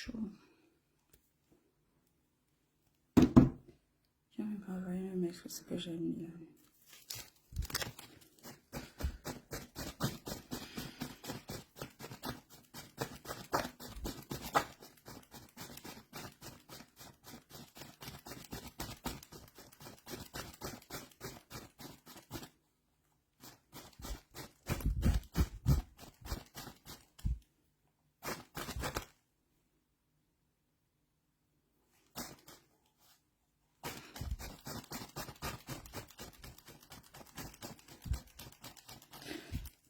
chaud. Tiens, on va mettre ce que j'ai mis là.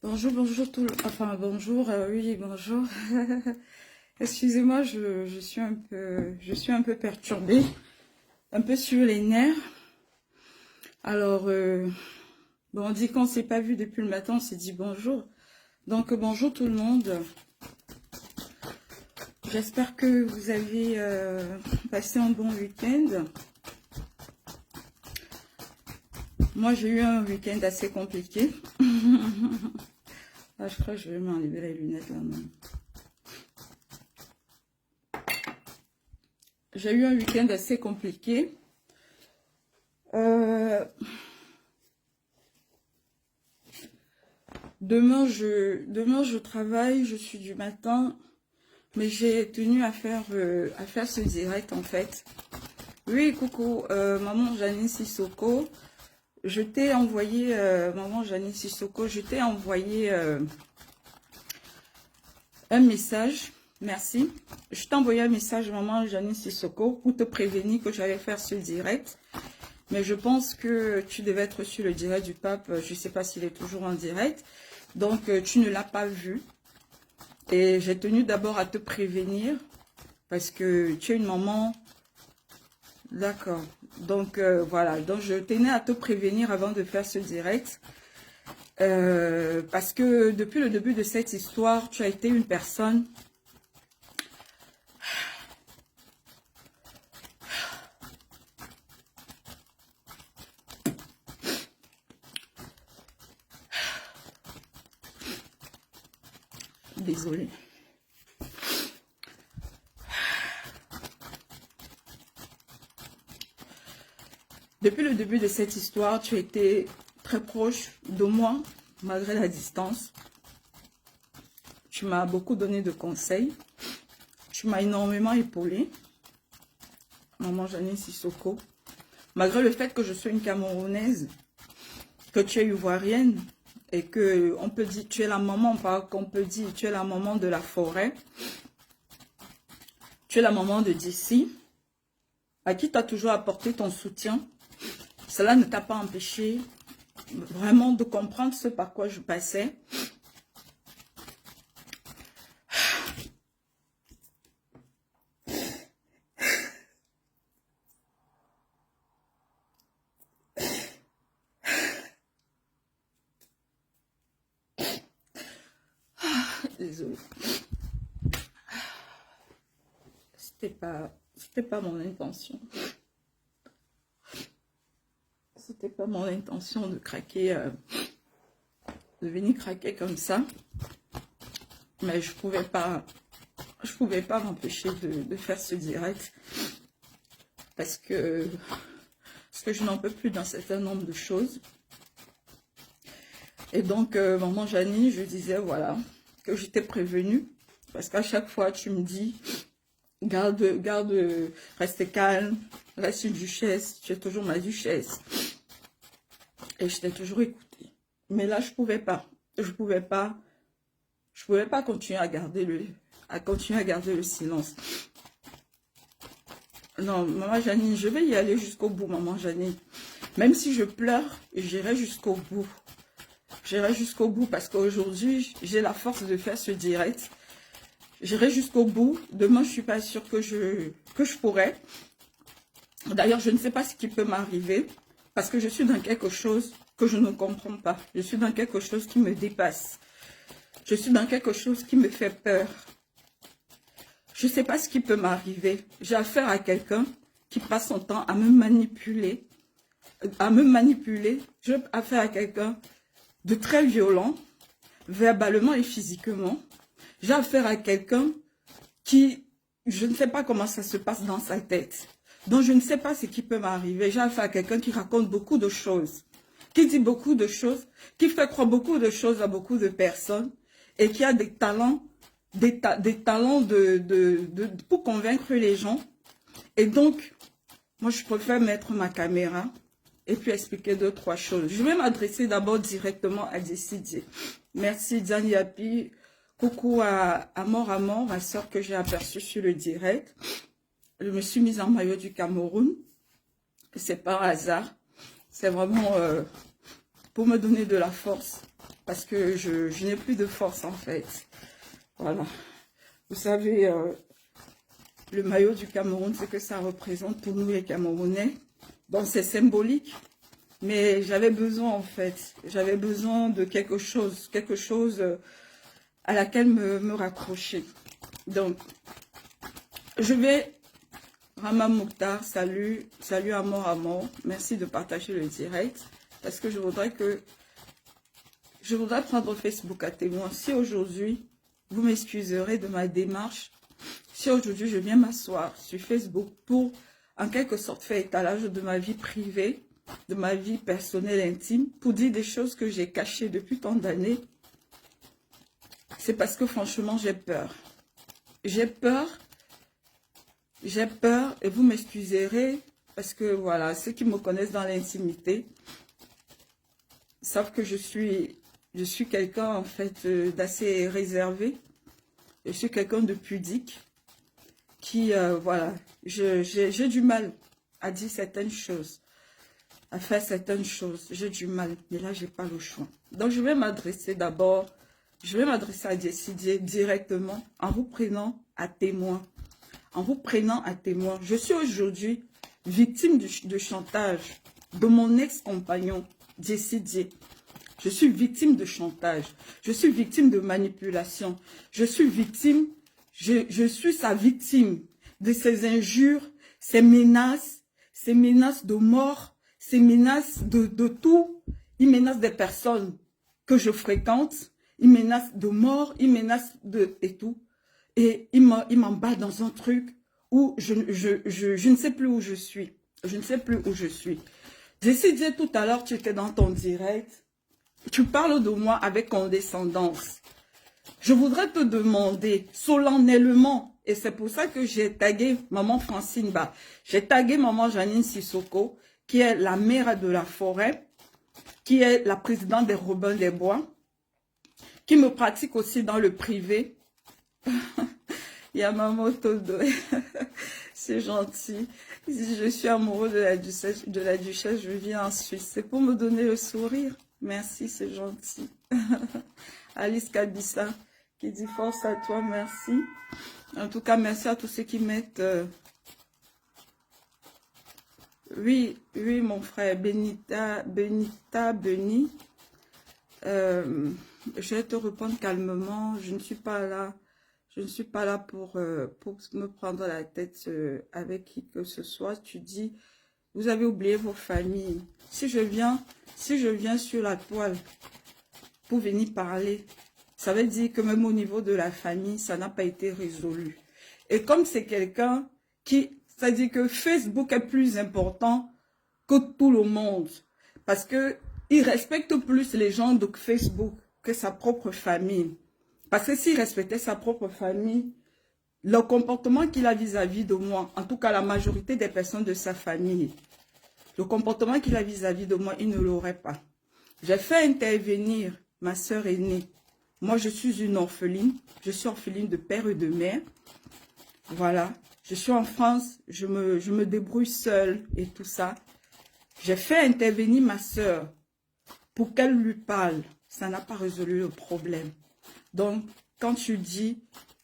Bonjour, bonjour tout le... Enfin, bonjour, oui, bonjour. Excusez-moi, je suis un peu perturbée, un peu sur les nerfs. Alors, bon, on dit qu'on ne s'est pas vu depuis le matin, on s'est dit bonjour. Donc, bonjour tout le monde. J'espère que vous avez passé un bon week-end. Moi, j'ai eu un week-end assez compliqué. Ah, je crois que je vais m'enlever les lunettes là même. J'ai eu un week-end assez compliqué. Demain, je travaille, je suis du matin, mais j'ai tenu à faire ce direct en fait. Oui, coucou, maman Janine Sissoko. Je t'ai envoyé, maman Janine Sissoko, je t'ai envoyé un message. Merci. Je t'ai envoyé un message, maman Janine Sissoko, pour te prévenir que j'allais faire ce direct. Mais je pense que tu devais être sur le direct du pape. Je ne sais pas s'il est toujours en direct. Donc, tu ne l'as pas vu. Et j'ai tenu d'abord à te prévenir parce que tu es une maman. D'accord. Donc, voilà. Donc, je tenais à te prévenir avant de faire ce direct. Parce que depuis le début de cette histoire, tu as été une personne... Désolée. Depuis le début de cette histoire, tu as été très proche de moi, malgré la distance. Tu m'as beaucoup donné de conseils. Tu m'as énormément épaulée. Maman Janine Sissoko. Malgré le fait que je sois une Camerounaise, que tu es ivoirienne, et que on peut dire, tu es la maman, pas qu'on peut dire, tu es la maman de la forêt. Tu es la maman de d'ici, à qui tu as toujours apporté ton soutien. Cela ne t'a pas empêché vraiment de comprendre ce par quoi je passais. Désolée. C'était pas mon intention. C'était pas mon intention de craquer, de venir craquer comme ça. Mais je pouvais pas m'empêcher de faire ce direct parce que je n'en peux plus d'un certain nombre de choses. Et donc, maman Janine, je disais, voilà, que j'étais prévenue. Parce qu'à chaque fois, tu me dis, reste calme, reste une duchesse, tu es toujours ma duchesse. Et je t'ai toujours écouté. Mais là, je pouvais pas. Je pouvais pas continuer à garder le silence. Non, maman Janine, je vais y aller jusqu'au bout, maman Janine. Même si je pleure, j'irai jusqu'au bout. J'irai jusqu'au bout parce qu'aujourd'hui, j'ai la force de faire ce direct. J'irai jusqu'au bout. Demain, je ne suis pas sûre que je pourrai. D'ailleurs, je ne sais pas ce qui peut m'arriver parce que je suis dans quelque chose que je ne comprends pas. Je suis dans quelque chose qui me dépasse. Je suis dans quelque chose qui me fait peur. Je ne sais pas ce qui peut m'arriver. J'ai affaire à quelqu'un qui passe son temps à me manipuler. J'ai affaire à quelqu'un de très violent, verbalement et physiquement. J'ai affaire à quelqu'un qui je ne sais pas comment ça se passe dans sa tête. Donc, je ne sais pas ce qui peut m'arriver. J'ai affaire à quelqu'un qui raconte beaucoup de choses, qui dit beaucoup de choses, qui fait croire beaucoup de choses à beaucoup de personnes et qui a des talents, des talents pour convaincre les gens. Et donc, moi, je préfère mettre ma caméra et puis expliquer 2-3 choses. Je vais m'adresser d'abord directement à Décidé. Merci, Diane Yapi. Coucou à Mort, ma soeur que j'ai aperçue sur le direct. Je me suis mise en maillot du Cameroun. C'est par hasard. C'est vraiment pour me donner de la force. Parce que je n'ai plus de force en fait. Voilà. Vous savez, le maillot du Cameroun, c'est que ça représente pour nous les Camerounais. Donc c'est symbolique. Mais j'avais besoin en fait. J'avais besoin de quelque chose à laquelle me raccrocher. Donc, je vais... Rama Mokhtar, salut à mort. Merci de partager le direct. Parce que je voudrais prendre Facebook à témoin. Si aujourd'hui, vous m'excuserez de ma démarche, si aujourd'hui je viens m'asseoir sur Facebook pour, en quelque sorte, faire étalage de ma vie privée, de ma vie personnelle intime, pour dire des choses que j'ai cachées depuis tant d'années, c'est parce que franchement, j'ai peur. J'ai peur et vous m'excuserez parce que voilà, ceux qui me connaissent dans l'intimité savent que je suis quelqu'un en fait d'assez réservé. Je suis quelqu'un de pudique qui, voilà, j'ai du mal à dire certaines choses, à faire certaines choses. J'ai du mal, mais là, j'ai pas le choix. Donc, je vais m'adresser d'abord... Je vais m'adresser à Décidé directement en vous prenant à témoin. En vous prenant à témoin. Je suis aujourd'hui victime de chantage de mon ex-compagnon Décidé. Je suis victime de chantage. Je suis victime de manipulation. Je suis victime, je suis sa victime de ses injures, ses menaces de mort, ses menaces de tout. Il menace des personnes que je fréquente. Il menace de mort, il menace et tout. Et il m'emballe dans un truc où je ne sais plus où je suis. Je ne sais plus où je suis. Décidé tout à l'heure, tu étais dans ton direct. Tu parles de moi avec condescendance. Je voudrais te demander solennellement, et c'est pour ça que j'ai tagué maman Francine Ba. J'ai tagué maman Janine Sissoko, qui est la mère de la forêt, qui est la présidente des Robins des Bois, qui me pratique aussi dans le privé. Il y a maman Todo. C'est gentil. Je suis amoureux de la duchesse, je vis en Suisse. C'est pour me donner le sourire. Merci, c'est gentil. Alice Kabissa qui dit force à toi, merci. En tout cas, merci à tous ceux qui mettent... Oui, mon frère, Benita, Beni. Je vais te répondre calmement. Je ne suis pas là. Je ne suis pas là pour me prendre la tête avec qui que ce soit. Tu dis, vous avez oublié vos familles. Si je viens sur la toile pour venir parler, ça veut dire que même au niveau de la famille, ça n'a pas été résolu. Et comme c'est quelqu'un qui, ça dit que Facebook est plus important que tout le monde. Parce que il respecte plus les gens de Facebook que sa propre famille. Parce que s'il respectait sa propre famille, le comportement qu'il a vis-à-vis de moi, en tout cas la majorité des personnes de sa famille, le comportement qu'il a vis-à-vis de moi, il ne l'aurait pas. J'ai fait intervenir ma sœur aînée. Moi, je suis une orpheline. Je suis orpheline de père et de mère. Voilà. Je suis en France. Je me débrouille seule et tout ça. J'ai fait intervenir ma sœur pour qu'elle lui parle. Ça n'a pas résolu le problème. Donc, quand tu dis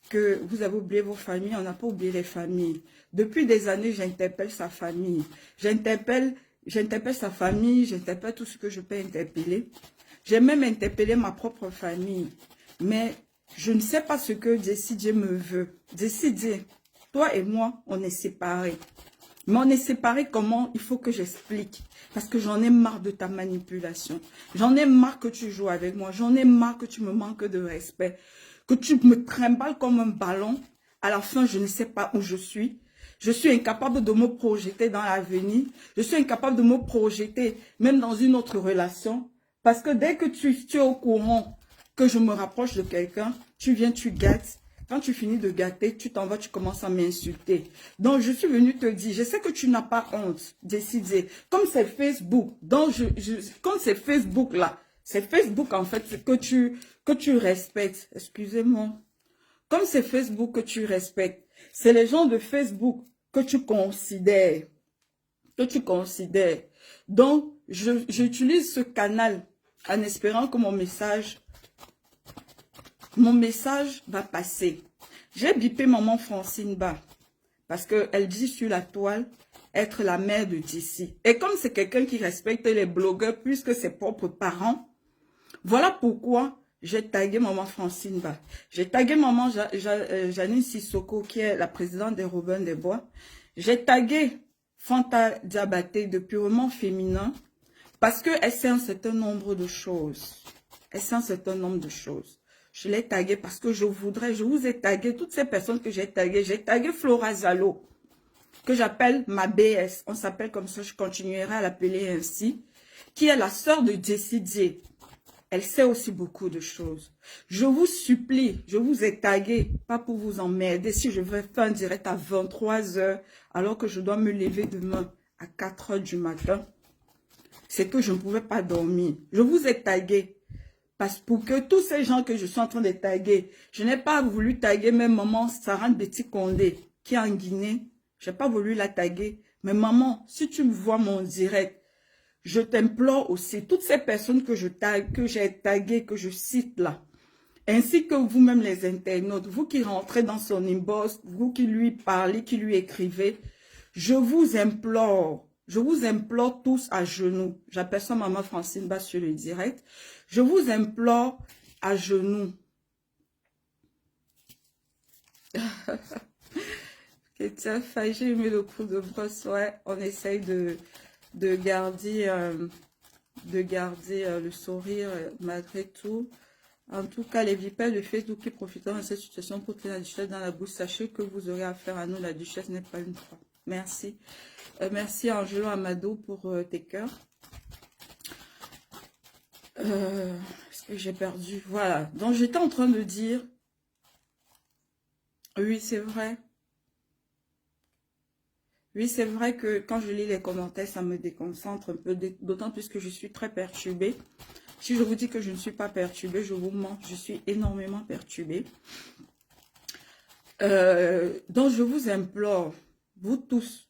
que vous avez oublié vos familles, on n'a pas oublié les familles. Depuis des années, j'interpelle sa famille. J'interpelle sa famille, j'interpelle tout ce que je peux interpeller. J'ai même interpellé ma propre famille. Mais je ne sais pas ce que Décidé me veut. Décidé, toi et moi, on est séparés. Mais on est séparés comment? Il faut que j'explique. Parce que j'en ai marre de ta manipulation. J'en ai marre que tu joues avec moi. J'en ai marre que tu me manques de respect. Que tu me trimbales comme un ballon À la fin, je ne sais pas où je suis. Je suis incapable de me projeter dans l'avenir. Je suis incapable de me projeter même dans une autre relation. Parce que dès que tu es au courant que je me rapproche de quelqu'un, tu viens, tu gâtes. Quand tu finis de gâter, tu t'en vas, tu commences à m'insulter. Donc, je suis venue te dire, je sais que tu n'as pas honte, décider. Comme c'est Facebook, donc comme c'est Facebook là, c'est Facebook en fait que tu respectes. Excusez-moi. Comme c'est Facebook que tu respectes, c'est les gens de Facebook que tu considères. Que tu considères. Donc, j'utilise ce canal en espérant que mon message va passer. J'ai bipé maman Francine Ba parce qu'elle dit sur la toile être la mère de Jessie. Et comme c'est quelqu'un qui respecte les blogueurs plus que ses propres parents, voilà pourquoi j'ai tagué maman Francine Ba. J'ai tagué maman Janine Sissoko qui est la présidente des Robins des Bois. J'ai tagué Fanta Diabaté de Purement Féminin parce qu'elle sait un certain nombre de choses. Elle sait un certain nombre de choses. Je l'ai tagué parce que je vous ai tagué, toutes ces personnes que j'ai taguées. J'ai tagué Flora Zalo, que j'appelle ma BS. On s'appelle comme ça, je continuerai à l'appeler ainsi, qui est la sœur de Jessie J. Elle sait aussi beaucoup de choses. Je vous supplie, je vous ai tagué, pas pour vous emmerder, si je vais faire un direct à 23 h, alors que je dois me lever demain à 4 h du matin, c'est que je ne pouvais pas dormir. Je vous ai tagué. Parce pour que tous ces gens que je suis en train de taguer, je n'ai pas voulu taguer même maman Sarah Betty Condé, qui est en Guinée. Je n'ai pas voulu la taguer. Mais maman, si tu me vois mon direct, je t'implore aussi, toutes ces personnes que j'ai taguées, que je cite là, ainsi que vous-même les internautes, vous qui rentrez dans son inbox, vous qui lui parlez, qui lui écrivez, je vous implore tous à genoux. J'appelle ça maman Francine Ba sur le direct. Je vous implore à genoux. J'ai aimé le coup de brosse, ouais. On essaye de garder, le sourire malgré tout. En tout cas, les vipères de Facebook qui profitent de cette situation pour tenir la duchesse dans la bouche, sachez que vous aurez affaire à nous. La duchesse n'est pas une fois. Merci. Merci Angelo Amado pour tes cœurs. Est-ce que j'ai perdu? Voilà. Donc, j'étais en train de dire... Oui, c'est vrai. Oui, c'est vrai que quand je lis les commentaires, ça me déconcentre un peu, d'autant plus que je suis très perturbée. Si je vous dis que je ne suis pas perturbée, je vous mens. Je suis énormément perturbée. Donc, je vous implore, vous tous,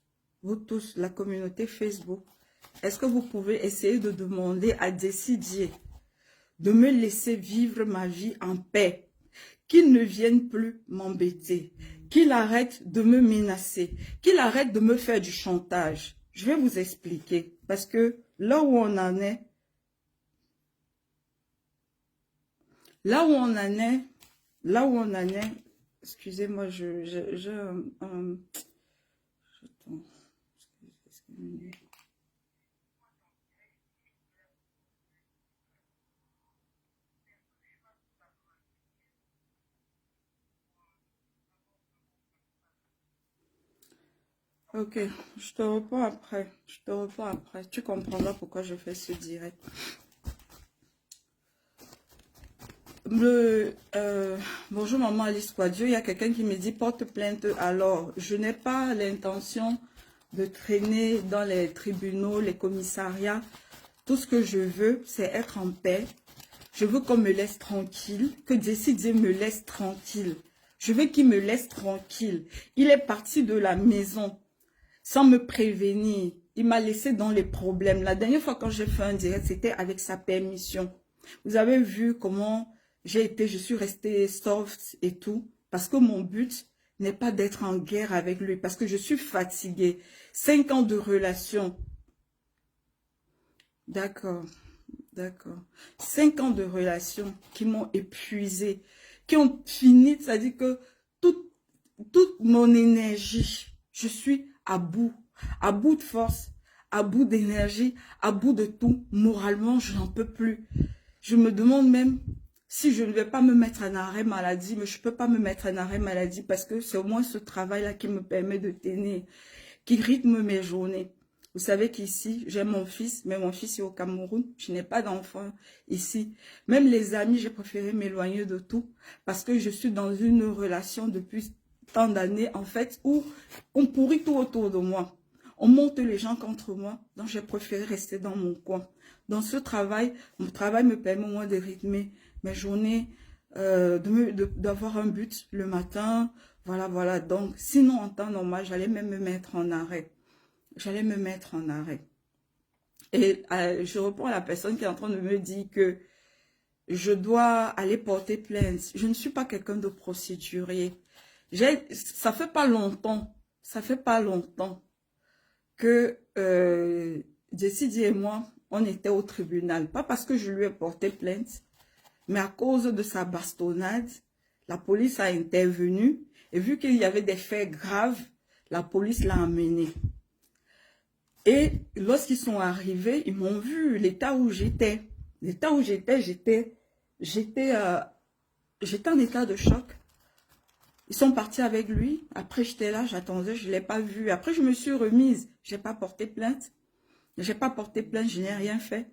la communauté Facebook, est-ce que vous pouvez essayer de demander à décider de me laisser vivre ma vie en paix, qu'il ne vienne plus m'embêter, qu'il arrête de me menacer, qu'il arrête de me faire du chantage. Je vais vous expliquer, parce que là où on en est, excusez-moi, attends, excusez-moi. Ok, je te reprends après. Tu comprendras pourquoi je fais ce direct. Bonjour maman Alice Quadio, il y a quelqu'un qui me dit porte plainte. Alors, je n'ai pas l'intention de traîner dans les tribunaux, les commissariats. Tout ce que je veux, c'est être en paix. Je veux qu'on me laisse tranquille, que Jessie me laisse tranquille. Je veux qu'il me laisse tranquille. Il est parti de la maison sans me prévenir. Il m'a laissé dans les problèmes. La dernière fois quand j'ai fait un direct, c'était avec sa permission. Vous avez vu comment je suis restée soft et tout. Parce que mon but n'est pas d'être en guerre avec lui. Parce que je suis fatiguée. 5 ans de relation. D'accord. 5 ans de relation qui m'ont épuisée. Qui ont fini, c'est-à-dire que toute mon énergie, je suis à bout de force, à bout d'énergie, à bout de tout. Moralement, je n'en peux plus. Je me demande même Si je ne vais pas me mettre en arrêt maladie, mais je ne peux pas me mettre en arrêt maladie parce que c'est au moins ce travail-là qui me permet de tenir, qui rythme mes journées. Vous savez qu'ici, j'ai mon fils, mais mon fils est au Cameroun. Je n'ai pas d'enfant ici. Même les amis, j'ai préféré m'éloigner de tout parce que je suis dans une relation depuis tant d'années, en fait, où on pourrit tout autour de moi. On monte les gens contre moi, donc j'ai préféré rester dans mon coin. Dans ce travail, mon travail me permet au moins de rythmer mes journées, d'avoir un but le matin. Voilà, voilà. Donc, sinon, en temps normal, j'allais même me mettre en arrêt. J'allais me mettre en arrêt. Et je reprends à la personne qui est en train de me dire que je dois aller porter plainte. Je ne suis pas quelqu'un de procédurier. Ça fait pas longtemps que Jessie et moi, on était au tribunal. Pas parce que je lui ai porté plainte, mais à cause de sa bastonnade, la police a intervenu. Et vu qu'il y avait des faits graves, la police l'a emmené. Et lorsqu'ils sont arrivés, ils m'ont vu l'état où j'étais. L'état où j'étais en état de choc. Ils sont partis avec lui. Après, j'étais là, j'attendais, je ne l'ai pas vu. Après, je me suis remise. Je n'ai pas porté plainte. Je n'ai rien fait.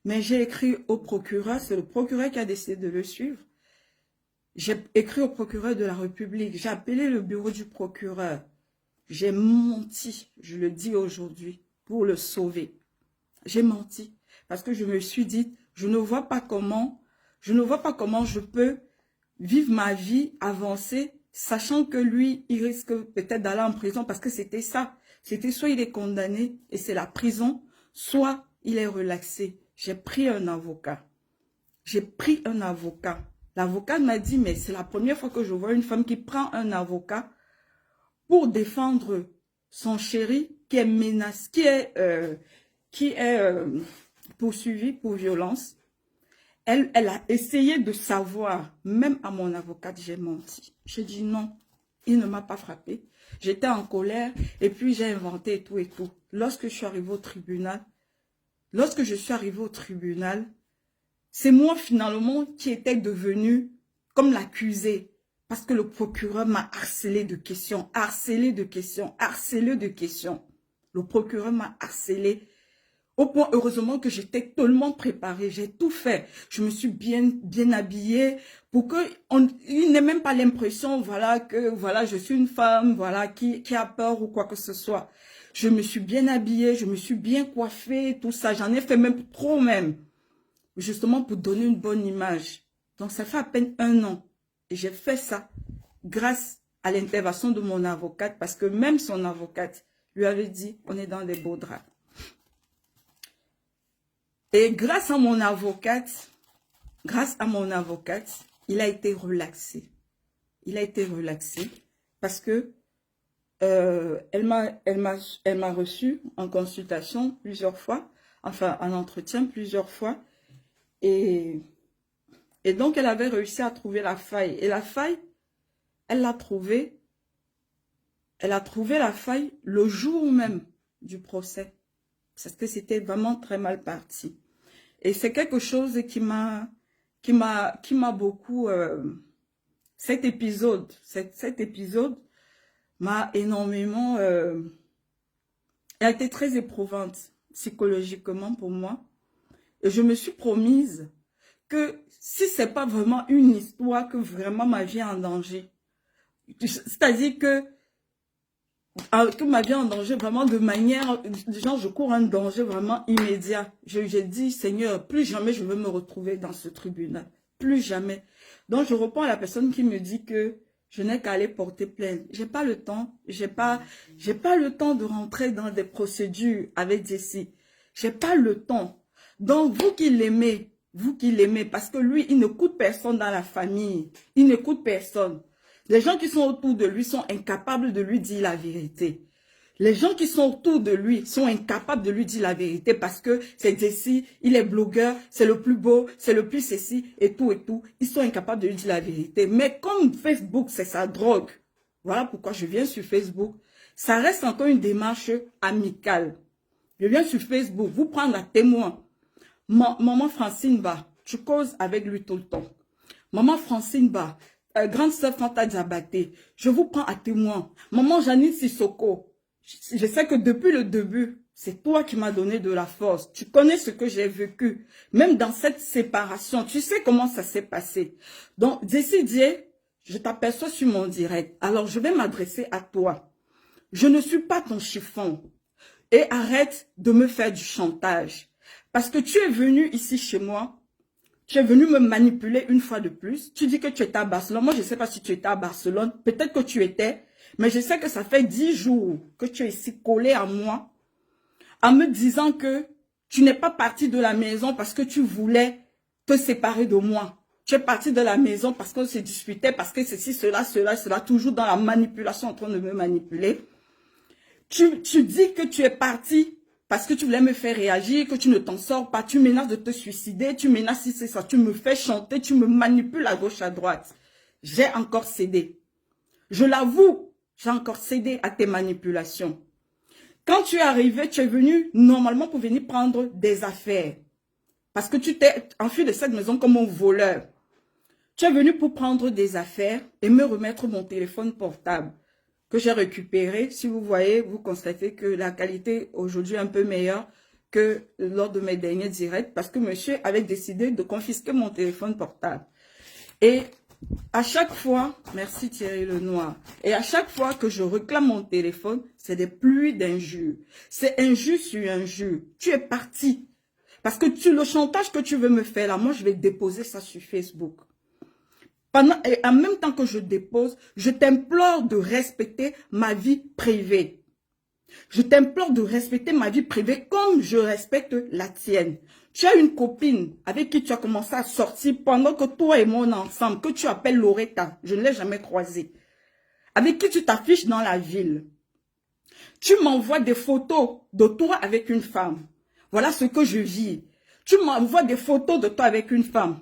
Mais j'ai écrit au procureur. C'est le procureur qui a décidé de le suivre. J'ai écrit au procureur de la République. J'ai appelé le bureau du procureur. J'ai menti, je le dis aujourd'hui, pour le sauver. J'ai menti. Parce que je me suis dit, je ne vois pas comment je peux vivre ma vie, avancer, sachant que lui, il risque peut-être d'aller en prison parce que c'était ça. C'était soit il est condamné et c'est la prison, soit il est relaxé. J'ai pris un avocat. L'avocat m'a dit, mais c'est la première fois que je vois une femme qui prend un avocat pour défendre son chéri qui est menacé, qui est poursuivi pour violence. Elle a essayé de savoir, même à mon avocate, j'ai menti. J'ai dit non, il ne m'a pas frappé. J'étais en colère et puis j'ai inventé et tout et tout. Lorsque je suis arrivée au tribunal, c'est moi finalement qui étais devenue comme l'accusée. Parce que le procureur m'a harcelé de questions. Le procureur m'a harcelé. Au point, heureusement, que j'étais tellement préparée. J'ai tout fait. Je me suis bien habillée pour qu'il n'ait même pas l'impression, voilà, que voilà, je suis une femme, voilà, qui a peur ou quoi que ce soit. Je me suis bien habillée, je me suis bien coiffée, tout ça. J'en ai fait même trop même. Justement pour donner une bonne image. Donc, ça fait à peine 1 an. Et j'ai fait ça grâce à l'intervention de mon avocate, parce que même son avocate lui avait dit, on est dans des beaux draps. Et grâce à mon avocate, il a été relaxé. Parce que elle m'a reçu en consultation plusieurs fois, enfin en entretien plusieurs fois. Et donc, elle avait réussi à trouver la faille. Et la faille, elle a trouvé la faille le jour même du procès. Parce que c'était vraiment très mal parti. Et c'est quelque chose qui m'a beaucoup... cet épisode m'a énormément... elle a été très éprouvante psychologiquement pour moi. Et je me suis promise que si c'est pas vraiment une histoire que vraiment ma vie est en danger, c'est-à-dire que ma vie est en danger vraiment de manière, genre je cours un danger vraiment immédiat. J'ai dit, Seigneur, plus jamais je veux me retrouver dans ce tribunal. Plus jamais. Donc je reprends à la personne qui me dit que je n'ai qu'à aller porter plainte. J'ai pas le temps. J'ai pas le temps de rentrer dans des procédures avec Jessie. J'ai pas le temps. Donc, vous qui l'aimez, parce que lui, il ne coûte personne dans la famille. Il ne coûte personne. Les gens qui sont autour de lui sont incapables de lui dire la vérité. Les gens qui sont autour de lui sont incapables de lui dire la vérité parce que c'est Jessie, il est blogueur, c'est le plus beau, c'est le plus ceci et tout et tout. Ils sont incapables de lui dire la vérité. Mais comme Facebook, c'est sa drogue, voilà pourquoi je viens sur Facebook. Ça reste encore une démarche amicale. Je viens sur Facebook, vous prendre à témoin. Maman Francine va, tu causes avec lui tout le temps. Maman Francine Ba, grande sœur Fanta Diabaté, je vous prends à témoin. Maman Janine Sissoko, je sais que depuis le début, c'est toi qui m'as donné de la force. Tu connais ce que j'ai vécu. Même dans cette séparation, tu sais comment ça s'est passé. Donc, décidez, je t'aperçois sur mon direct. Alors, je vais m'adresser à toi. Je ne suis pas ton chiffon. Et arrête de me faire du chantage. Parce que tu es venu ici chez moi. Tu es venu me manipuler une fois de plus. Tu dis que tu étais à Barcelone. Moi, je ne sais pas si tu étais à Barcelone. Peut-être que tu étais. Mais je sais que ça fait 10 jours que tu es ici collé à moi. En me disant que tu n'es pas parti de la maison parce que tu voulais te séparer de moi. Tu es parti de la maison parce qu'on se disputait, parce que ceci, cela, toujours dans la manipulation, en train de me manipuler. Tu dis que tu es parti parce que tu voulais me faire réagir, que tu ne t'en sors pas, tu menaces de te suicider, tu menaces si c'est ça, tu me fais chanter, tu me manipules à gauche, à droite. J'ai encore cédé. Je l'avoue, j'ai encore cédé à tes manipulations. Quand tu es arrivé, tu es venu normalement pour venir prendre des affaires. Parce que tu t'es enfui de cette maison comme un voleur. Tu es venu pour prendre des affaires et me remettre mon téléphone portable que j'ai récupéré. Si vous voyez, vous constatez que la qualité aujourd'hui est un peu meilleure que lors de mes derniers directs parce que monsieur avait décidé de confisquer mon téléphone portable. Et à chaque fois, merci Thierry Lenoir, et à chaque fois que je réclame mon téléphone, c'est des pluies d'injures. C'est injure sur injure. Tu es parti. Parce que le chantage que tu veux me faire là, moi je vais déposer ça sur Facebook. Et en même temps que je dépose, je t'implore de respecter ma vie privée. Je t'implore de respecter ma vie privée comme je respecte la tienne. Tu as une copine avec qui tu as commencé à sortir pendant que toi et moi on est ensemble, que tu appelles Loretta, je ne l'ai jamais croisée, avec qui tu t'affiches dans la ville. Tu m'envoies des photos de toi avec une femme. Voilà ce que je vis. Tu m'envoies des photos de toi avec une femme.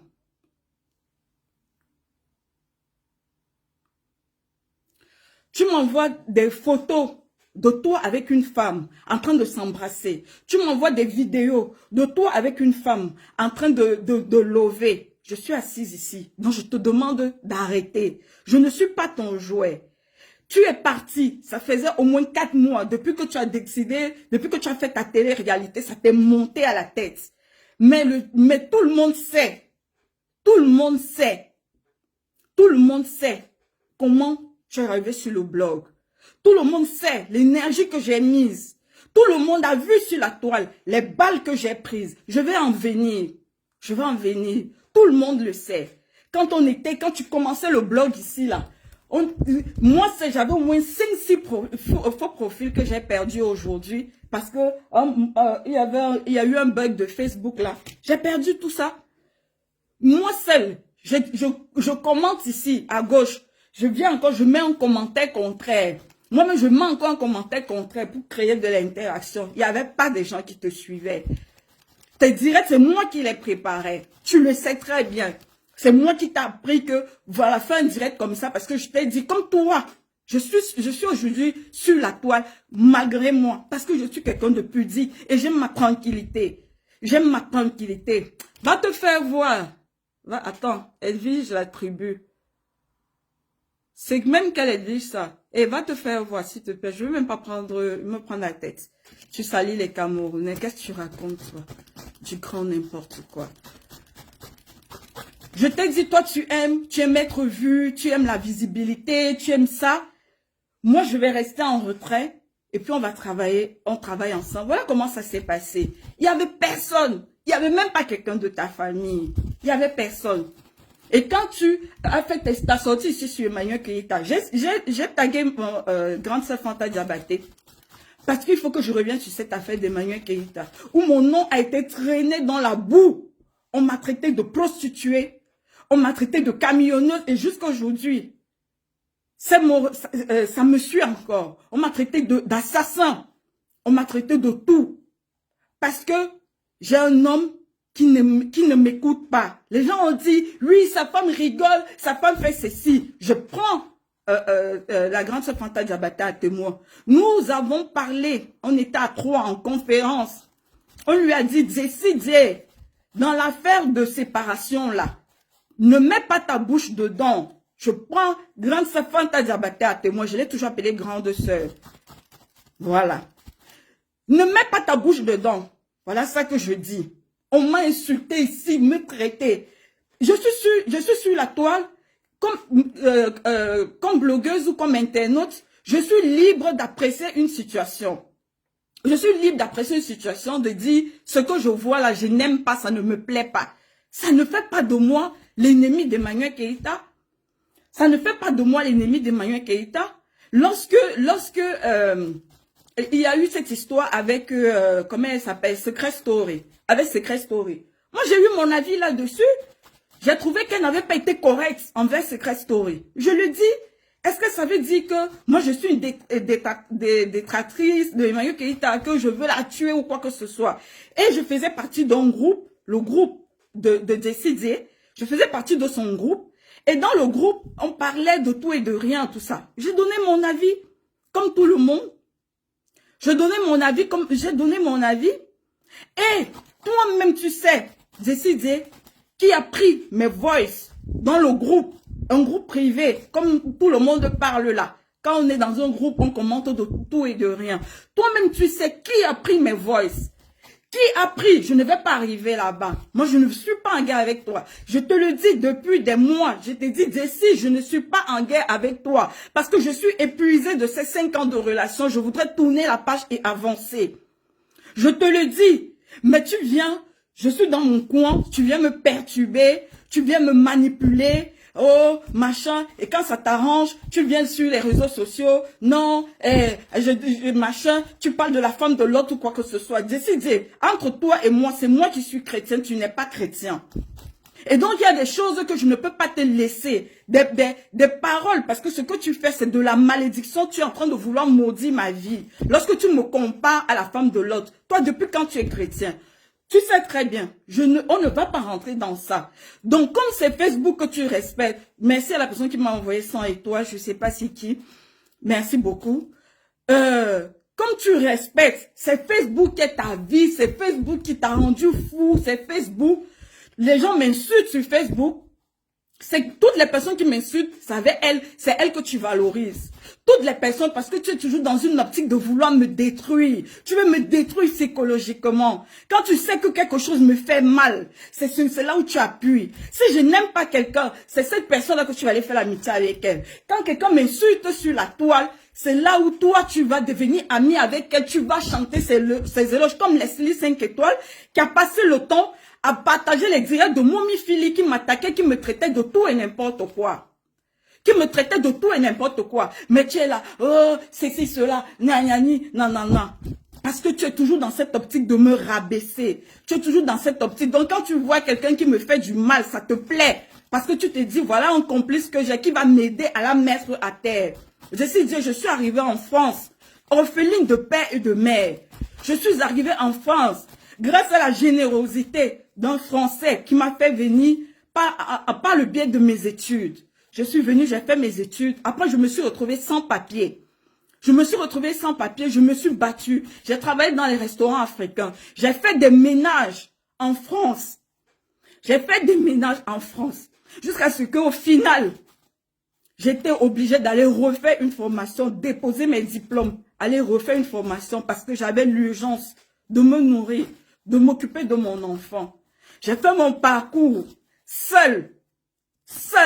Tu m'envoies des photos de toi avec une femme en train de s'embrasser. Tu m'envoies des vidéos de toi avec une femme en train de lever. Je suis assise ici, donc je te demande d'arrêter. Je ne suis pas ton jouet. Tu es parti, ça faisait au moins 4 mois depuis que tu as décidé, depuis que tu as fait ta télé-réalité, ça t'est monté à la tête. Mais tout le monde sait, tout le monde sait comment tu es arrivé sur le blog. Tout le monde sait l'énergie que j'ai mise. Tout le monde a vu sur la toile les balles que j'ai prises. Je vais en venir. Je vais en venir. Tout le monde le sait. Quand tu commençais le blog ici, là, moi, j'avais au moins 5-6 faux profils que j'ai perdus aujourd'hui parce que il y a eu un bug de Facebook là. J'ai perdu tout ça. Moi seul, je commente ici à gauche. Je viens encore, je mets un commentaire contraire. Moi-même, je mets encore un commentaire contraire pour créer de l'interaction. Il n'y avait pas de gens qui te suivaient. Tes directs, c'est moi qui les préparais. Tu le sais très bien. C'est moi qui t'ai appris que, voilà, fais un direct comme ça parce que je t'ai dit, comme toi, je suis aujourd'hui sur la toile, malgré moi, parce que je suis quelqu'un de pudique et j'aime ma tranquillité. J'aime ma tranquillité. Va te faire voir. Va, attends, Edwige la tribu. C'est même qu'elle Edwige ça. Et va te faire voir, s'il te plaît. Je ne veux même pas me prendre la tête. Tu salis les Camerounais. Qu'est-ce que tu racontes, toi? Tu grand n'importe quoi. Je t'ai dit, toi, tu aimes être vu, tu aimes la visibilité, tu aimes ça. Moi, je vais rester en retrait et puis on va travailler, on travaille ensemble. Voilà comment ça s'est passé. Il n'y avait personne. Il n'y avait même pas quelqu'un de ta famille. Il n'y avait personne. Et quand tu as fait ta sortie ici sur Emmanuel Keïta, j'ai tagué grande sœur Fanta Diabaté. Parce qu'il faut que je revienne sur cette affaire d'Emmanuel Keïta, où mon nom a été traîné dans la boue. On m'a traité de prostituée, on m'a traité de camionneuse et jusqu'à aujourd'hui, ça me suit encore. On m'a traité d'assassin, on m'a traité de tout. Parce que j'ai un homme qui ne m'écoute pas. Les gens ont dit, oui, sa femme rigole, sa femme fait ceci. Je prends la grande sœur Fanta Diabaté à témoin. Nous avons parlé, on était à 3 en conférence. On lui a dit, décidez, dans l'affaire de séparation là, Ne mets pas ta bouche dedans. Je prends grande sœur Fanta Diabaté à témoin. Je l'ai toujours appelée grande sœur. Voilà. Ne mets pas ta bouche dedans. Voilà ça que je dis. On m'a insulté ici, me traiter. Je suis sur la toile comme blogueuse ou comme internaute. Je suis libre d'apprécier une situation. Je suis libre d'apprécier une situation, de dire ce que je vois là, je n'aime pas, ça ne me plaît pas. Ça ne fait pas de moi l'ennemi d'Emmanuel Keïta. Ça ne fait pas de moi l'ennemi d'Emmanuel Keïta. Lorsque il y a eu cette histoire avec, comment elle s'appelle, Secret Story. Avec Secret Story. Moi, j'ai eu mon avis là-dessus. J'ai trouvé qu'elle n'avait pas été correcte envers Secret Story. Je le dis. Est-ce que ça veut dire que moi, je suis une détractrice de Emmanuel Keïta, que je veux la tuer ou quoi que ce soit? Et je faisais partie d'un groupe, le groupe de Décidier. Je faisais partie de son groupe. Et dans le groupe, on parlait de tout et de rien, tout ça. J'ai donné mon avis, comme tout le monde. Je donnais mon avis comme j'ai donné mon avis. Et toi-même, tu sais, Décidier, qui a pris mes voices dans le groupe, un groupe privé, comme tout le monde parle là. Quand on est dans un groupe, on commente de tout et de rien. Toi-même, tu sais qui a pris mes voices. Qui a pris? Je ne vais pas arriver là-bas. Moi, je ne suis pas en guerre avec toi. Je te le dis depuis des mois. Je te dis d'ici, je ne suis pas en guerre avec toi. Parce que je suis épuisée de ces 5 ans de relation. Je voudrais tourner la page et avancer. Je te le dis. Mais tu viens, je suis dans mon coin, tu viens me perturber, tu viens me manipuler. Oh, machin, et quand ça t'arrange, tu viens sur les réseaux sociaux, non, machin, tu parles de la femme de l'autre ou quoi que ce soit. Décidez, entre toi et moi, c'est moi qui suis chrétien, tu n'es pas chrétien. Et donc, il y a des choses que je ne peux pas te laisser, des paroles, parce que ce que tu fais, c'est de la malédiction, tu es en train de vouloir maudire ma vie. Lorsque tu me compares à la femme de l'autre, toi, depuis quand tu es chrétien? Tu sais très bien, on ne va pas rentrer dans ça. Donc, comme c'est Facebook que tu respectes, merci à la personne qui m'a envoyé 100 étoiles, je ne sais pas c'est qui. Merci beaucoup. Comme tu respectes, c'est Facebook qui est ta vie, c'est Facebook qui t'a rendu fou, c'est Facebook. Les gens m'insultent sur Facebook. C'est toutes les personnes qui m'insultent, c'est elle que tu valorises. Toutes les personnes, parce que tu es toujours dans une optique de vouloir me détruire. Tu veux me détruire psychologiquement. Quand tu sais que quelque chose me fait mal, c'est là où tu appuies. Si je n'aime pas quelqu'un, c'est cette personne-là que tu vas aller faire l'amitié avec elle. Quand quelqu'un m'insulte sur la toile, c'est là où toi, tu vas devenir ami avec elle. Tu vas chanter ses éloges comme Leslie 5 étoiles qui a passé le temps à partager les directs de Momi Fili qui m'attaquait, qui me traitait de tout et n'importe quoi. Qui me traitait de tout et n'importe quoi. Mais tu es là, oh, c'est cela, nanani, nanana. Parce que tu es toujours dans cette optique de me rabaisser. Tu es toujours dans cette optique. Donc quand tu vois quelqu'un qui me fait du mal, ça te plaît. Parce que tu te dis, voilà un complice que j'ai qui va m'aider à la mettre à terre. Je suis arrivée en France, orpheline de père et de mère. Je suis arrivée en France grâce à la générosité d'un Français qui m'a fait venir par le biais de mes études. Je suis venue, j'ai fait mes études. Après, je me suis retrouvée sans papier. Je me suis retrouvée sans papier, je me suis battue. J'ai travaillé dans les restaurants africains. J'ai fait des ménages en France. J'ai fait des ménages en France. Jusqu'à ce qu'au final, j'étais obligée d'aller refaire une formation, déposer mes diplômes, aller refaire une formation parce que j'avais l'urgence de me nourrir, de m'occuper de mon enfant. J'ai fait mon parcours seul.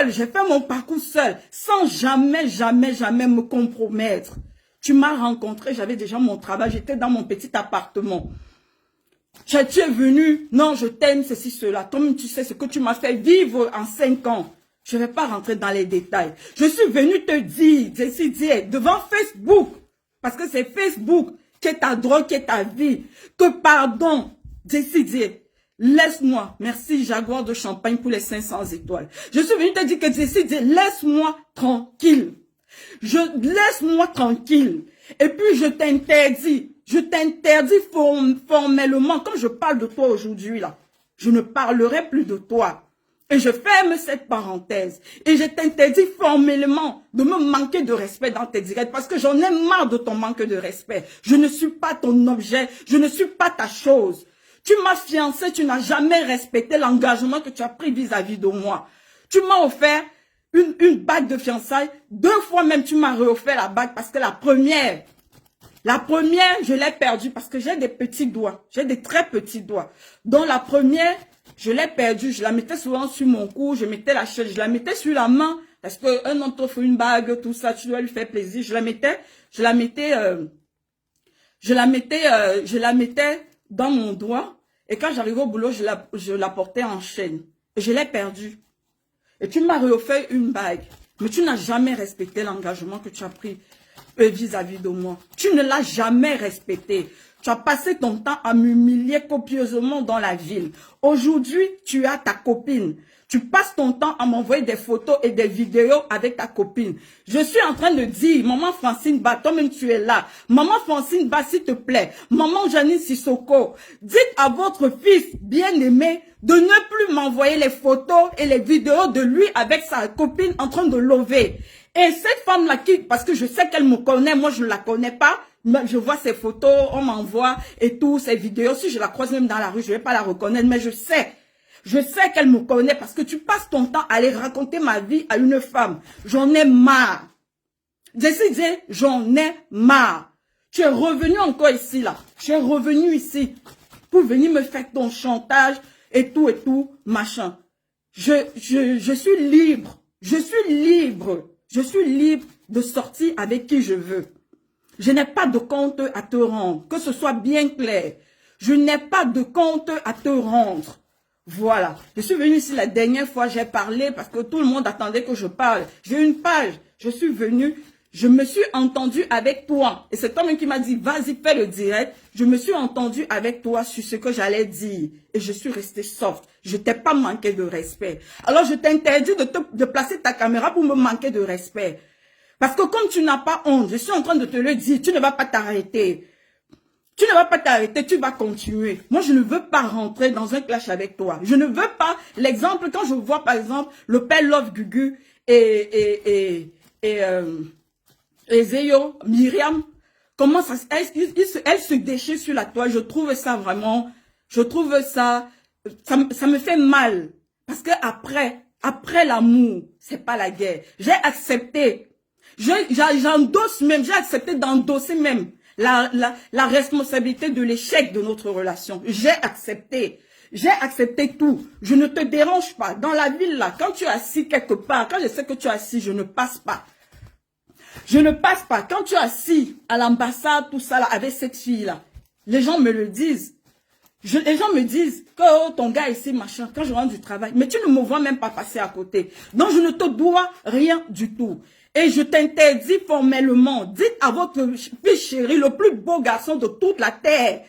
J'ai fait mon parcours seul, sans jamais me compromettre. Tu m'as rencontré, j'avais déjà mon travail, j'étais dans mon petit appartement. Tu es venu, non, je t'aime, ceci, cela. Toi-même, tu sais ce que tu m'as fait vivre en 5 ans. Je ne vais pas rentrer dans les détails. Je suis venue te dire, décider, devant Facebook, parce que c'est Facebook qui est ta drogue, qui est ta vie, que pardon, décider. Laisse-moi, merci Jaguar de Champagne pour les 500 étoiles. Je suis venue te dire que décide, laisse-moi tranquille. Laisse-moi tranquille. Et puis je t'interdis formellement, comme je parle de toi aujourd'hui là, je ne parlerai plus de toi. Et je ferme cette parenthèse. Et je t'interdis formellement de me manquer de respect dans tes directs parce que j'en ai marre de ton manque de respect. Je ne suis pas ton objet, je ne suis pas ta chose. Tu m'as fiancé, tu n'as jamais respecté l'engagement que tu as pris vis-à-vis de moi. Tu m'as offert une bague de fiançailles. 2 fois même, tu m'as reoffert la bague parce que la première, je l'ai perdue parce que j'ai des petits doigts. J'ai des très petits doigts. Donc, la première, je l'ai perdue. Je la mettais souvent sur mon cou. Je mettais la chaîne. Je la mettais sur la main. Parce qu'un homme t'offre une bague, tout ça, tu dois lui faire plaisir. Je la mettais dans mon doigt. Et quand j'arrivais au boulot, je la portais en chaîne. Et je l'ai perdue. Et tu m'as reoffert une bague. Mais tu n'as jamais respecté l'engagement que tu as pris vis-à-vis de moi. Tu ne l'as jamais respecté. Tu as passé ton temps à m'humilier copieusement dans la ville. Aujourd'hui, tu as ta copine. Tu passes ton temps à m'envoyer des photos et des vidéos avec ta copine. Je suis en train de dire, maman Francine Ba, toi-même tu es là. Maman Francine Ba, s'il te plaît. Maman Janine Sissoko, dites à votre fils bien-aimé de ne plus m'envoyer les photos et les vidéos de lui avec sa copine en train de lever. Et cette femme-là, parce que je sais qu'elle me connaît, moi je ne la connais pas, je vois ses photos, on m'envoie et tout, ses vidéos. Si je la croise même dans la rue, je ne vais pas la reconnaître, mais je sais qu'elle me connaît parce que tu passes ton temps à aller raconter ma vie à une femme. J'en ai marre. Décidé, j'en ai marre. Tu es revenu encore ici, là. Tu es revenu ici pour venir me faire ton chantage et tout, machin. Je suis libre. Je suis libre. Je suis libre de sortir avec qui je veux. Je n'ai pas de compte à te rendre. Que ce soit bien clair. Je n'ai pas de compte à te rendre. Voilà. Je suis venue ici la dernière fois, j'ai parlé parce que tout le monde attendait que je parle. J'ai une page. Je suis venue, je me suis entendue avec toi. Et c'est toi-même qui m'a dit, vas-y, fais le direct. Je me suis entendue avec toi sur ce que j'allais dire. Et je suis restée soft. Je t'ai pas manqué de respect. Alors, je t'interdis de placer ta caméra pour me manquer de respect. Parce que comme tu n'as pas honte, je suis en train de te le dire, tu ne vas pas t'arrêter. Tu ne vas pas t'arrêter, tu vas continuer. Moi, je ne veux pas rentrer dans un clash avec toi. Je ne veux pas, l'exemple, quand je vois par exemple le père Love Gugu et Zeyo, Myriam, comment ça, elle se déchire sur la toile. Je trouve ça vraiment, ça me fait mal. Parce que après l'amour, c'est pas la guerre. J'ai accepté, j'endosse même, j'ai accepté d'endosser même la responsabilité de l'échec de notre relation. J'ai accepté tout. Je ne te dérange pas. Dans la ville là, quand tu es assis quelque part, quand je sais que tu es assis, je ne passe pas. Je ne passe pas. Quand tu es assis à l'ambassade, tout ça là, avec cette fille là, les gens me le disent. Les gens me disent que oh, ton gars ici, machin, quand je rentre du travail, mais tu ne me vois même pas passer à côté. Donc je ne te dois rien du tout. Et je t'interdis formellement, dites à votre fils chéri, le plus beau garçon de toute la terre,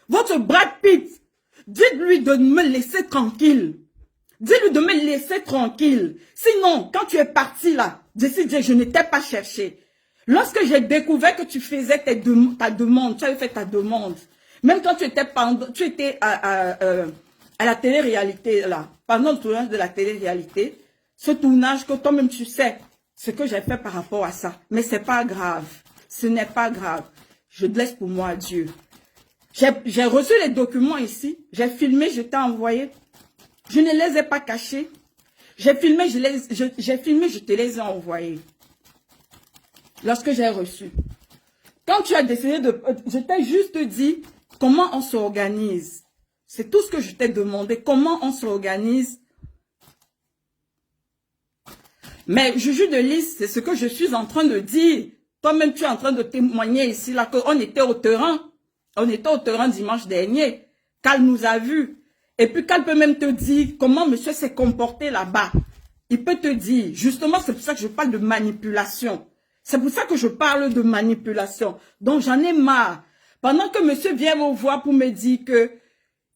votre Brad Pitt, dites-lui de me laisser tranquille. Dis-lui de me laisser tranquille. Sinon, quand tu es parti là, je ne t'ai pas cherché. Lorsque j'ai découvert que tu faisais ta demande, tu avais fait ta demande, même quand tu étais à la télé-réalité là, pendant le tournage de la télé-réalité, ce tournage que toi-même tu sais, ce que j'ai fait par rapport à ça. Mais c'est pas grave. Ce n'est pas grave. Je laisse pour moi Dieu. J'ai reçu les documents ici. J'ai filmé, je t'ai envoyé. Je ne les ai pas cachés. J'ai filmé, je te les ai envoyés. Lorsque j'ai reçu. Quand tu as décidé de... Je t'ai juste dit comment on s'organise. C'est tout ce que je t'ai demandé. Comment on s'organise. Mais Juju de Lys, c'est ce que je suis en train de dire. Toi-même, tu es en train de témoigner ici, là, qu'on était au terrain. On était au terrain dimanche dernier. Cal nous a vus. Et puis, Cal peut même te dire comment monsieur s'est comporté là-bas. Il peut te dire. Justement, c'est pour ça que je parle de manipulation. C'est pour ça que je parle de manipulation. Donc, j'en ai marre. Pendant que monsieur vient me voir pour me dire que...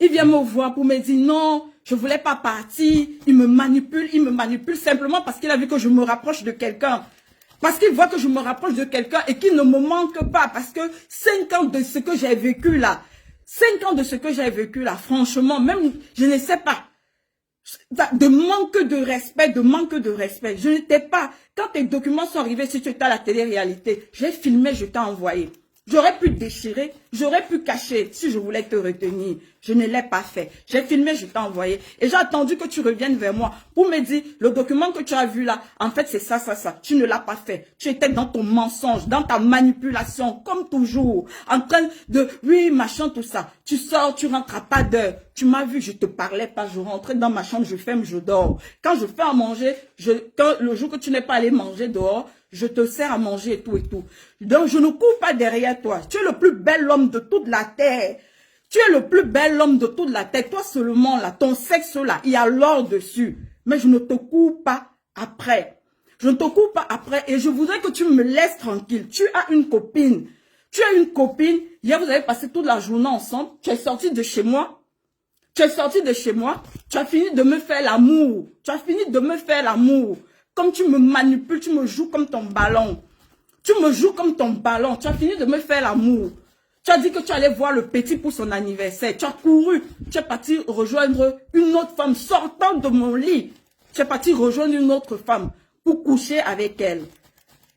Il vient me voir pour me dire non, je voulais pas partir. Il me manipule simplement parce qu'il a vu que je me rapproche de quelqu'un. Parce qu'il voit que je me rapproche de quelqu'un et qu'il ne me manque pas. Parce que 5 ans de ce que j'ai vécu là, 5 ans de ce que j'ai vécu là, franchement, même, je ne sais pas. De manque de respect. Je n'étais pas, quand tes documents sont arrivés, si tu étais à la télé-réalité, j'ai filmé, je t'ai envoyé. J'aurais pu déchirer, j'aurais pu cacher si je voulais te retenir. Je ne l'ai pas fait. J'ai filmé, je t'ai envoyé. Et j'ai attendu que tu reviennes vers moi pour me dire, le document que tu as vu là, en fait, c'est ça, ça, ça. Tu ne l'as pas fait. Tu étais dans ton mensonge, dans ta manipulation, comme toujours. En train de, oui, machin, tout ça. Tu sors, tu rentres à pas d'heure. Tu m'as vu, je te parlais pas. Je rentrais dans ma chambre, je ferme, je dors. Quand je fais à manger, le jour que tu n'es pas allé manger dehors, je te sers à manger et tout et tout. Donc, je ne cours pas derrière toi. Tu es le plus bel homme de toute la terre. Tu es le plus bel homme de toute la terre. Toi seulement, là, ton sexe, là, il y a l'or dessus. Mais je ne te cours pas après. Je ne te cours pas après et je voudrais que tu me laisses tranquille. Tu as une copine. Tu as une copine. Hier, vous avez passé toute la journée ensemble. Tu es sorti de chez moi. Tu es sorti de chez moi. Tu as fini de me faire l'amour. Tu as fini de me faire l'amour. Comme tu me manipules, tu me joues comme ton ballon. Tu me joues comme ton ballon. Tu as fini de me faire l'amour. Tu as dit que tu allais voir le petit pour son anniversaire. Tu as couru. Tu es parti rejoindre une autre femme sortant de mon lit. Tu es parti rejoindre une autre femme pour coucher avec elle.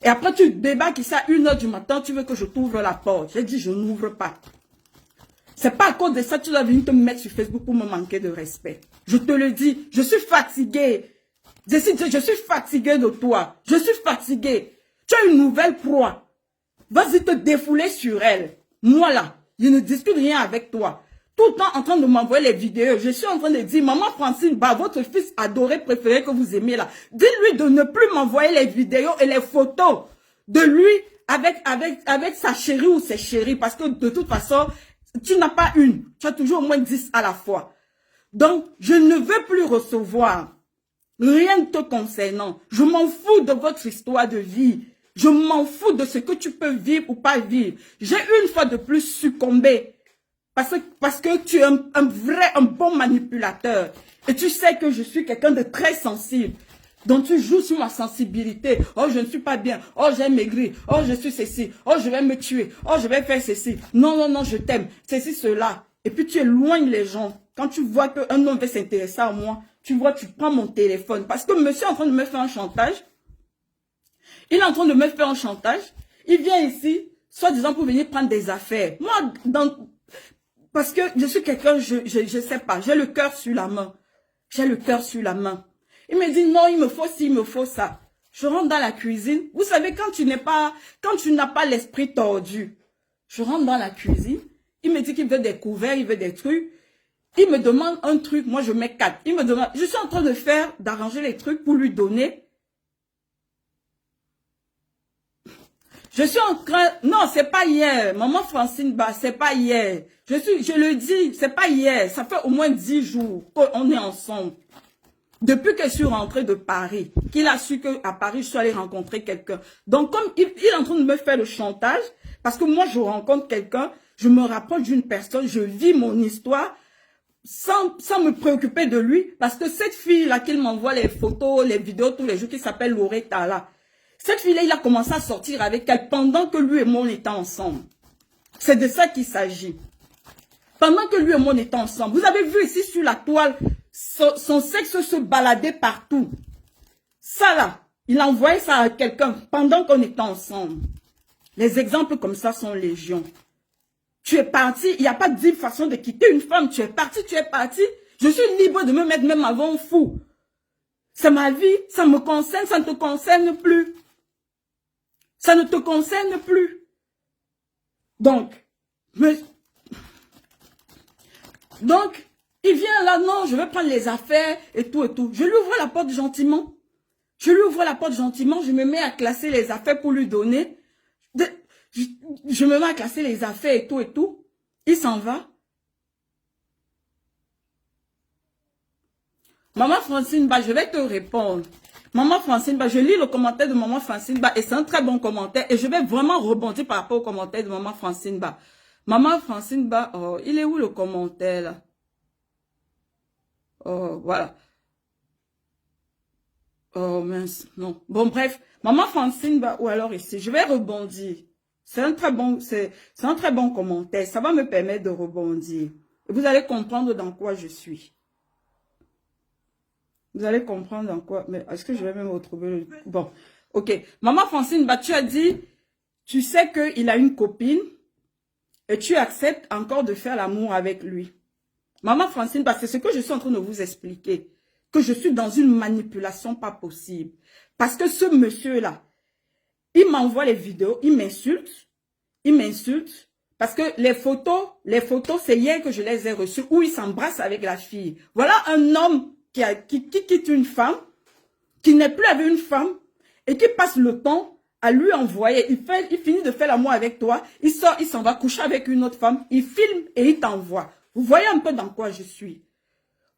Et après, tu débarques ici à 1h du matin. Tu veux que je t'ouvre la porte. J'ai dit, je n'ouvre pas. C'est pas à cause de ça que tu dois venir te mettre sur Facebook pour me manquer de respect. Je te le dis. Je suis fatiguée. Je suis fatiguée de toi. Je suis fatiguée. Tu as une nouvelle proie. Vas-y te défouler sur elle. Moi là, je ne discute rien avec toi. Tout le temps en train de m'envoyer les vidéos. Je suis en train de dire, maman Francine, bah, votre fils adoré, préféré que vous aimez là. Dites-lui de ne plus m'envoyer les vidéos et les photos de lui avec sa chérie ou ses chéris. Parce que de toute façon, tu n'as pas une. Tu as toujours au moins 10 à la fois. Donc, je ne veux plus recevoir rien te concernant. Je m'en fous de votre histoire de vie. Je m'en fous de ce que tu peux vivre ou pas vivre. J'ai une fois de plus succombé. Parce que tu es un bon manipulateur. Et tu sais que je suis quelqu'un de très sensible. Donc tu joues sur ma sensibilité. Oh, je ne suis pas bien. Oh, j'ai maigri. Oh, je suis ceci. Oh, je vais me tuer. Oh, je vais faire ceci. Non, non, non, je t'aime. Ceci, cela. Et puis tu éloignes les gens. Quand tu vois qu'un homme veut s'intéresser à moi, tu vois, tu prends mon téléphone. Parce que monsieur est en train de me faire un chantage. Il est en train de me faire un chantage. Il vient ici, soi-disant pour venir prendre des affaires. Moi, parce que je suis quelqu'un, je sais pas, j'ai le cœur sur la main. J'ai le cœur sur la main. Il me dit non, il me faut ci, il me faut ça. Je rentre dans la cuisine. Vous savez, quand tu n'as pas l'esprit tordu, je rentre dans la cuisine. Il me dit qu'il veut des couverts, il veut des trucs. Il me demande un truc, moi je mets 4. Il me demande, je suis en train d'arranger les trucs pour lui donner. Je suis en train, non, c'est pas hier. Maman Francine, bah, c'est pas hier. Je le dis, c'est pas hier. Ça fait au moins 10 jours qu'on est ensemble. Depuis que je suis rentrée de Paris, qu'il a su qu'à Paris, je suis allée rencontrer quelqu'un. Donc, comme il est en train de me faire le chantage, parce que moi, je rencontre quelqu'un, je me rapproche d'une personne, je vis mon histoire, sans me préoccuper de lui, parce que cette fille-là, qu'il m'envoie les photos, les vidéos tous les jours, qui s'appelle Loretta, là, cette fille-là, il a commencé à sortir avec elle pendant que lui et moi, on était ensemble. C'est de ça qu'il s'agit. Pendant que lui et moi, on était ensemble. Vous avez vu ici sur la toile, son sexe se baladait partout. Ça là, il a envoyé ça à quelqu'un pendant qu'on était ensemble. Les exemples comme ça sont légion. Tu es parti, il n'y a pas 10 façons de quitter une femme. Tu es parti, tu es parti. Je suis libre de me mettre même avant fou. C'est ma vie, ça me concerne, ça ne te concerne plus. Ça ne te concerne plus. Donc, il vient là, non, je vais prendre les affaires et tout et tout. Je lui ouvre la porte gentiment. Je lui ouvre la porte gentiment, je me mets à classer les affaires pour lui donner. Je me mets à classer les affaires et tout et tout. Il s'en va. Maman Francine, bah, je vais te répondre. Maman Francine, bah, je lis le commentaire de Maman Francine, bah, et c'est un très bon commentaire. Et je vais vraiment rebondir par rapport au commentaire de Maman Francine, bah. Maman Francine, bah, oh, il est où le commentaire, là? Oh, voilà. Oh, mince, non. Bon, bref. Maman Francine, bah, ou alors ici, je vais rebondir. C'est un très bon commentaire. Ça va me permettre de rebondir. Et vous allez comprendre dans quoi je suis. Vous allez comprendre dans quoi. Mais est-ce que je vais même retrouver le... Bon, ok. Maman Francine, bah, tu as dit, tu sais qu'il a une copine et tu acceptes encore de faire l'amour avec lui. Maman Francine, parce que c'est ce que je suis en train de vous expliquer. Que je suis dans une manipulation pas possible. Parce que ce monsieur-là, il m'envoie les vidéos, il m'insulte. Il m'insulte. Parce que les photos, c'est hier que je les ai reçues, où il s'embrasse avec la fille. Voilà un homme qui quitte une femme, qui n'est plus avec une femme, et qui passe le temps à lui envoyer. Il finit de faire l'amour avec toi, il sort, il s'en va coucher avec une autre femme, il filme et il t'envoie. Vous voyez un peu dans quoi je suis.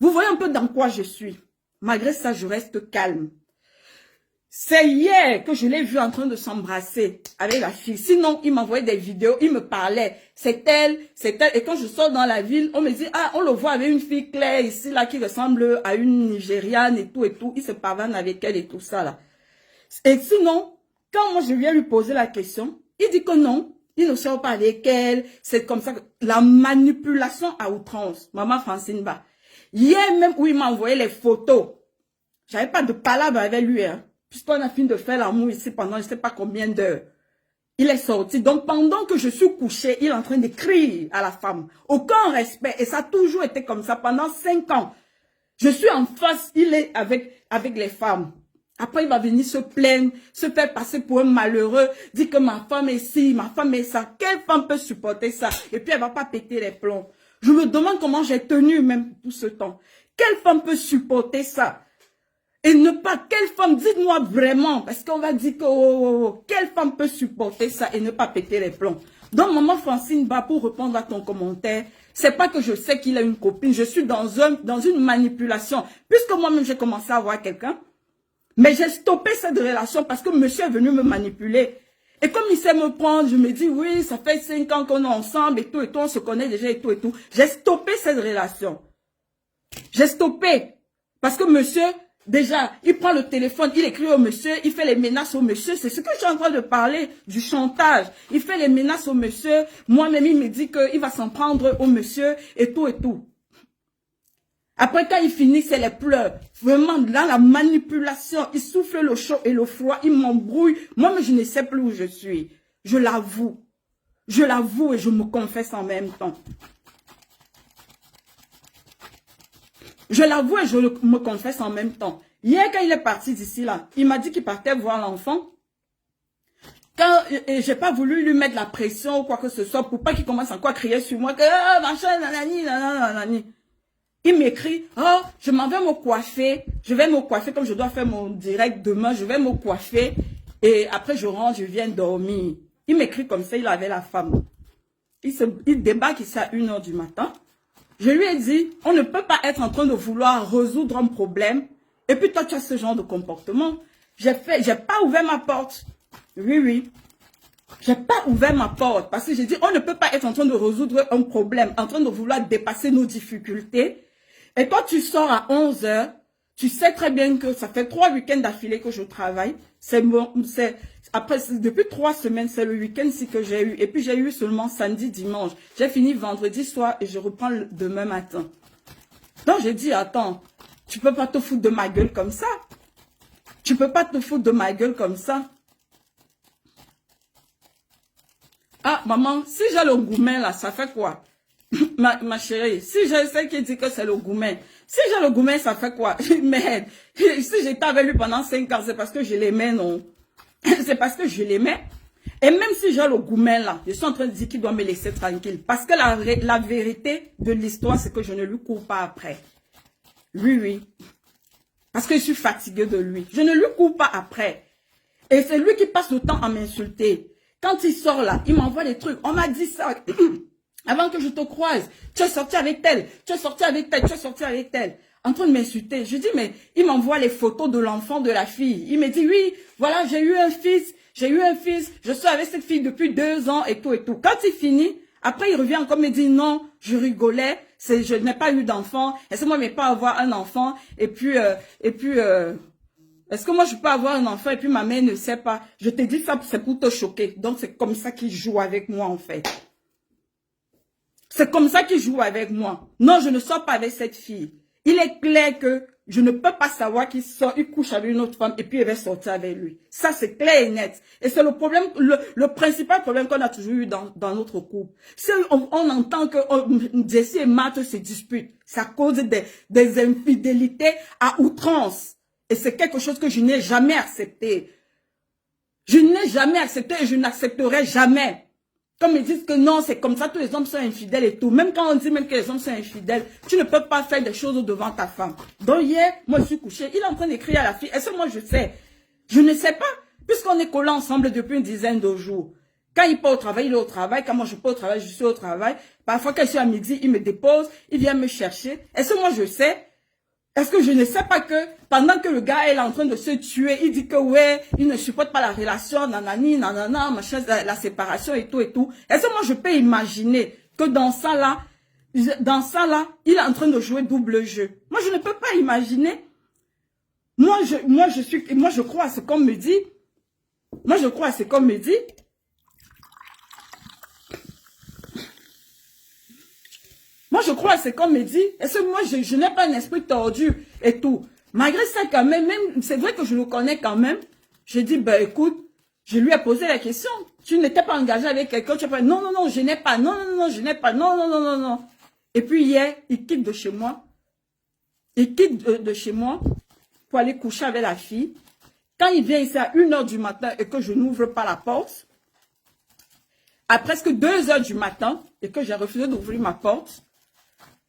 Vous voyez un peu dans quoi je suis. Malgré ça, je reste calme. C'est hier que je l'ai vu en train de s'embrasser avec la fille. Sinon, il m'envoyait des vidéos, il me parlait. C'est elle, c'est elle. Et quand je sors dans la ville, on me dit, ah, on le voit avec une fille claire ici, là, qui ressemble à une Nigériane et tout et tout. Il se pavane avec elle et tout ça, là. Et sinon, quand moi je viens lui poser la question, il dit que non, il ne sort pas avec elle. C'est comme ça que la manipulation à outrance. Maman Francine Ba. Hier même où il m'a envoyé les photos, j'avais pas de palabre avec lui, hein. Puisqu'on a fini de faire l'amour ici pendant je ne sais pas combien d'heures. Il est sorti. Donc, pendant que je suis couchée, il est en train d'écrire à la femme. Aucun respect. Et ça a toujours été comme ça pendant 5 ans. Je suis en face, il est avec les femmes. Après, il va venir se plaindre, se faire passer pour un malheureux, dire que ma femme est ci, ma femme est ça. Quelle femme peut supporter ça? Et puis, elle va pas péter les plombs. Je me demande comment j'ai tenu même tout ce temps. Quelle femme peut supporter ça? Et ne pas, quelle femme, dites-moi vraiment, parce qu'on va dire que, quelle femme peut supporter ça et ne pas péter les plombs. Donc, maman Francine Ba, pour répondre à ton commentaire, c'est pas que je sais qu'il a une copine, je suis dans une manipulation. Puisque moi-même, j'ai commencé à voir quelqu'un, mais j'ai stoppé cette relation parce que monsieur est venu me manipuler. Et comme il sait me prendre, je me dis, oui, ça fait 5 ans qu'on est ensemble et tout, on se connaît déjà et tout et tout. J'ai stoppé cette relation. J'ai stoppé. Parce que monsieur, déjà, il prend le téléphone, il écrit au monsieur, il fait les menaces au monsieur. C'est ce que je suis en train de parler, du chantage. Il fait les menaces au monsieur. Moi-même, il me dit qu'il va s'en prendre au monsieur et tout et tout. Après, quand il finit, c'est les pleurs. Vraiment, dans la manipulation, il souffle le chaud et le froid, il m'embrouille. Moi, mais je ne sais plus où je suis. Je l'avoue. Je l'avoue et je me confesse en même temps. Je l'avoue et je me confesse en même temps. Hier, quand il est parti d'ici là, il m'a dit qu'il partait voir l'enfant. Quand j'ai pas voulu lui mettre la pression ou quoi que ce soit pour pas qu'il commence encore à crier sur moi que machin, nanani, nanani. Il m'écrit, oh, je m'en vais me coiffer. Je vais me coiffer comme je dois faire mon direct demain. Je vais me coiffer. Et après, je rentre, je viens dormir. Il m'écrit comme ça, il avait la femme. Il débarque ici à 1 h du matin. Je lui ai dit, on ne peut pas être en train de vouloir résoudre un problème. Et puis toi, tu as ce genre de comportement. J'ai pas ouvert ma porte. Oui, oui. J'ai pas ouvert ma porte. Parce que j'ai dit, on ne peut pas être en train de résoudre un problème, en train de vouloir dépasser nos difficultés. Et quand tu sors à 11 h, tu sais très bien que ça fait 3 week-ends d'affilée que je travaille. Après, depuis 3 semaines, c'est le week-end-ci que j'ai eu. Et puis, j'ai eu seulement samedi, dimanche. J'ai fini vendredi soir et je reprends demain matin. Donc, j'ai dit, attends, tu peux pas te foutre de ma gueule comme ça. Tu peux pas te foutre de ma gueule comme ça. Ah, maman, si j'ai le goumen là, ça fait quoi? ma chérie, si je sais qu'il dit que c'est le goumen, si j'ai le goumen, ça fait quoi? Merde, si j'étais avec lui pendant 5 ans, c'est parce que je l'aimais, non? C'est parce que je l'aimais. Et même si j'ai le goumen là, je suis en train de dire qu'il doit me laisser tranquille. Parce que la vérité de l'histoire, c'est que je ne lui cours pas après. Oui, oui. Parce que je suis fatiguée de lui. Je ne lui cours pas après. Et c'est lui qui passe le temps à m'insulter. Quand il sort là, il m'envoie des trucs. On m'a dit ça. Avant que je te croise, tu es sorti avec elle, tu es sorti avec elle, tu es sorti avec elle. En train de m'insulter. Je dis, mais il m'envoie les photos de l'enfant de la fille. Il me dit, oui, voilà, j'ai eu un fils, je suis avec cette fille depuis 2 ans et tout et tout. Quand il finit, après il revient encore me dit, non, je rigolais, je n'ai pas eu d'enfant, est-ce que moi je ne vais pas avoir un enfant, est-ce que moi je peux avoir un enfant et puis ma mère ne sait pas. Je te dis ça, c'est pour te choquer. Donc c'est comme ça qu'il joue avec moi en fait. C'est comme ça qu'il joue avec moi. Non, je ne sors pas avec cette fille. Il est clair que je ne peux pas savoir qu'il sort, il couche avec une autre femme et puis il va sortir avec lui. Ça, c'est clair et net. Et c'est le problème, le principal problème qu'on a toujours eu dans notre couple. Si on entend que Jessie et Matt se disputent, ça cause des infidélités à outrance. Et c'est quelque chose que je n'ai jamais accepté. Je n'ai jamais accepté et je n'accepterai jamais. Comme ils disent que non, c'est comme ça, tous les hommes sont infidèles et tout. Même quand on dit même que les hommes sont infidèles, tu ne peux pas faire des choses devant ta femme. Donc hier, moi je suis couchée, il est en train d'écrire à la fille. Est-ce que moi je sais? Je ne sais pas, puisqu'on est collés ensemble depuis une dizaine de jours. Quand il part au travail, il est au travail. Quand moi je pars au travail, je suis au travail. Parfois quand je suis à midi, il me dépose, il vient me chercher. Est-ce que moi je sais? Est-ce que je ne sais pas que pendant que le gars est en train de se tuer, il dit que ouais, il ne supporte pas la relation, nanani, nanana, machin, la séparation et tout et tout. Est-ce que moi je peux imaginer que dans ça là, il est en train de jouer double jeu? Moi je ne peux pas imaginer. Moi je crois à ce qu'on me dit. Moi je crois à ce qu'on me dit. Moi, je crois à ce qu'on me dit. Est-ce que moi, je n'ai pas un esprit tordu et tout. Malgré ça, quand même c'est vrai que je le connais quand même. J'ai dit, ben écoute, je lui ai posé la question. Tu n'étais pas engagé avec quelqu'un, tu as pas, non, non, non, je n'ai pas, non, non, non, je n'ai pas, non, non, non, non, non. Et puis hier, il quitte de chez moi. Il quitte de chez moi pour aller coucher avec la fille. Quand il vient ici à 1h du matin et que je n'ouvre pas la porte, à presque 2h du matin et que j'ai refusé d'ouvrir ma porte,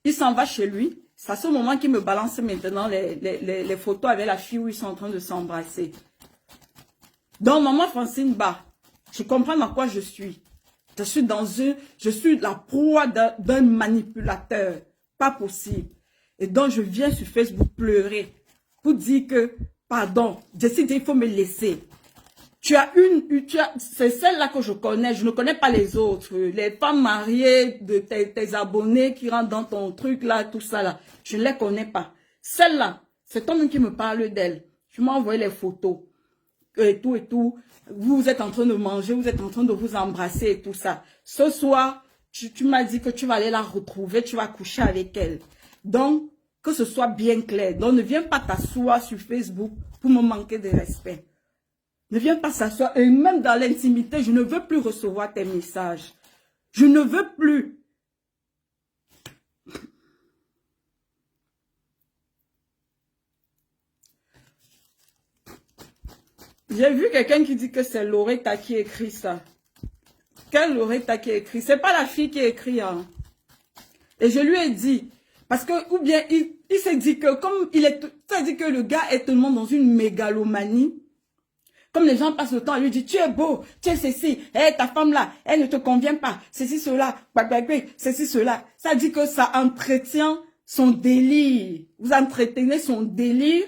il s'en va chez lui. C'est à ce moment qu'il me balance maintenant les photos avec la fille où ils sont en train de s'embrasser. Donc, maman Francine, bah, je comprends dans quoi je suis. Je suis la proie d'un manipulateur. Pas possible. Et donc, je viens sur Facebook pleurer pour dire que, pardon, Jessie, il faut me laisser. C'est celle-là que je connais, je ne connais pas les autres. Les femmes mariées de tes abonnés qui rentrent dans ton truc là, tout ça là, je ne les connais pas. Celle-là, c'est toi-même qui me parle d'elle. Tu m'as envoyé les photos et tout et tout. Vous êtes en train de manger, vous êtes en train de vous embrasser et tout ça. Ce soir, tu m'as dit que tu vas aller la retrouver, tu vas coucher avec elle. Donc, que ce soit bien clair. Donc, ne viens pas t'asseoir sur Facebook pour me manquer de respect. Ne viens pas s'asseoir. Et même dans l'intimité, je ne veux plus recevoir tes messages. Je ne veux plus. J'ai vu quelqu'un qui dit que c'est Loretta qui écrit ça. Quelle Loretta qui écrit? C'est pas la fille qui écrit. Hein. Et je lui ai dit, parce que, ou bien, il s'est dit que, comme il est, ça dit que le gars est tellement dans une mégalomanie. Comme les gens passent le temps à lui dire, tu es beau, tu es ceci, hey, ta femme là, elle ne te convient pas, ceci, cela, ceci, cela. Ça dit que ça entretient son délire. Vous entretenez son délire.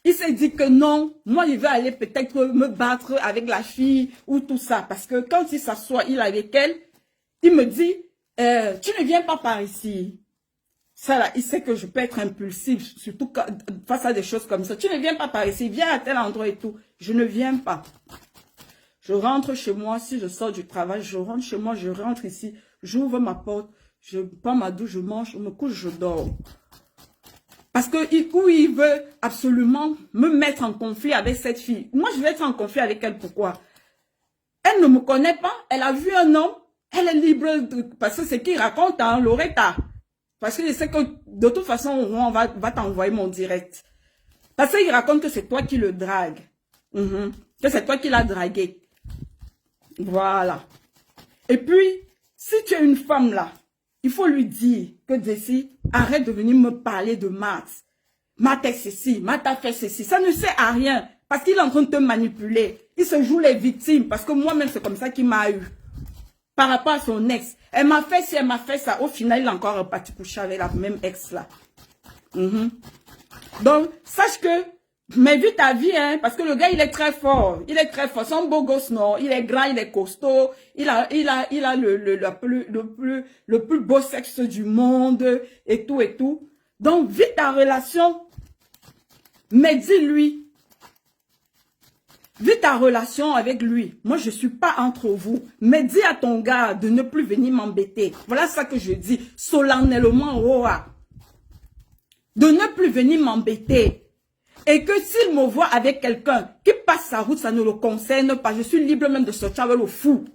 Il s'est dit que non, moi je vais aller peut-être me battre avec la fille ou tout ça. Parce que quand il s'assoit, il est avec elle, il me dit, tu ne viens pas par ici. Ça là, il sait que je peux être impulsif, surtout face à des choses comme ça. Tu ne viens pas par ici, viens à tel endroit et tout. Je ne viens pas. Je rentre chez moi, si je sors du travail, je rentre chez moi, je rentre ici, j'ouvre ma porte, je prends ma douche, je mange, je me couche, je dors. Parce que il veut absolument me mettre en conflit avec cette fille. Moi, je vais être en conflit avec elle, pourquoi? Elle ne me connaît pas, elle a vu un homme, elle est libre, parce que c'est qui raconte, hein, Loretta. Parce que je sais que de toute façon, on va t'envoyer mon direct. Parce qu'il raconte que c'est toi qui le drague. Que c'est toi qui l'as dragué. Voilà. Et puis, si tu es une femme là, il faut lui dire que Jessie, arrête de venir me parler de Matt. Matt est ceci, Matt a fait ceci. Ça ne sert à rien. Parce qu'il est en train de te manipuler. Il se joue les victimes. Parce que moi-même, c'est comme ça qu'il m'a eu. Par rapport à son ex. Elle m'a fait ci, elle m'a fait ça. Au final, il est encore reparti coucher avec la même ex là. Donc, sache que, mais vu ta vie, hein, parce que le gars, il est très fort. Il est très fort. C'est un beau gosse, non? Il est grand, il est costaud. Il a le plus beau sexe du monde et tout et tout. Donc, vis ta relation. Mais dis-lui. Vis ta relation avec lui. Moi, je ne suis pas entre vous. Mais dis à ton gars de ne plus venir m'embêter. Voilà ça que je dis solennellement. Roa. de ne plus venir m'embêter. Et que s'il me voit avec quelqu'un qui passe sa route, ça ne le concerne pas. Je suis libre même de sortir avec le fou.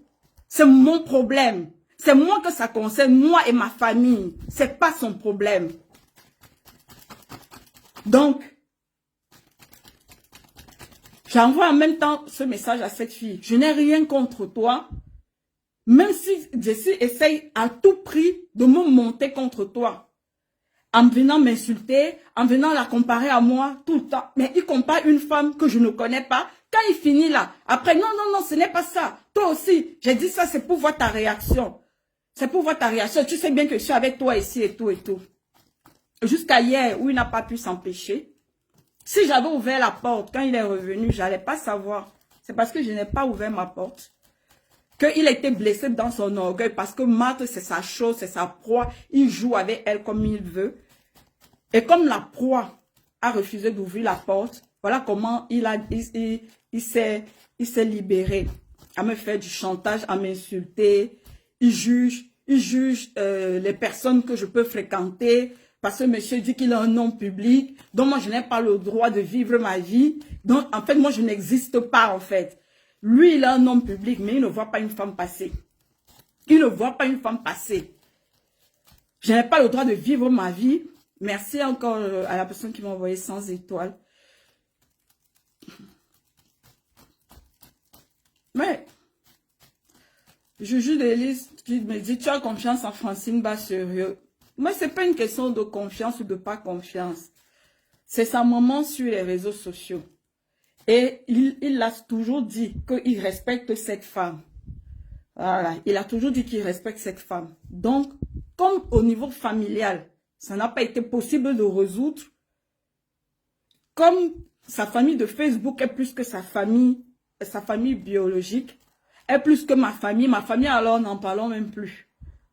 C'est mon problème. C'est moi que ça concerne, moi et ma famille. C'est pas son problème. Donc, j'envoie en même temps ce message à cette fille. Je n'ai rien contre toi. Même si Jessie essaye à tout prix de me monter contre toi. En venant m'insulter, en venant la comparer à moi tout le temps. Mais il compare une femme que je ne connais pas. Quand il finit là, après, non, non, non, ce n'est pas ça. Toi aussi, j'ai dit ça, c'est pour voir ta réaction. C'est pour voir ta réaction. Tu sais bien que je suis avec toi ici et tout et tout. Jusqu'à hier, où il n'a pas pu s'empêcher. Si j'avais ouvert la porte, quand il est revenu, je n'allais pas savoir. C'est parce que je n'ai pas ouvert ma porte. Qu'il a été blessé dans son orgueil. Parce que Marthe, c'est sa chose, c'est sa proie. Il joue avec elle comme il veut. Et comme la proie a refusé d'ouvrir la porte, voilà comment il s'est libéré. À me faire du chantage, à m'insulter. Il juge les personnes que je peux fréquenter. Parce que monsieur dit qu'il est un homme public. Donc moi, je n'ai pas le droit de vivre ma vie. Donc en fait, moi, je n'existe pas en fait. Lui, il est un homme public, mais il ne voit pas une femme passer. Il ne voit pas une femme passer. Je n'ai pas le droit de vivre ma vie. Merci encore à la personne qui m'a envoyé 100 étoiles. Mais, Juju Delis qui me dit, tu as confiance en Francine Basserieux. Moi, ce n'est pas une question de confiance ou de pas confiance. C'est sa maman sur les réseaux sociaux. Et il a toujours dit qu'il respecte cette femme. Voilà, il a toujours dit qu'il respecte cette femme. Donc, comme au niveau familial, ça n'a pas été possible de résoudre. Comme sa famille de Facebook est plus que sa famille biologique, est plus que ma famille alors n'en parlons même plus.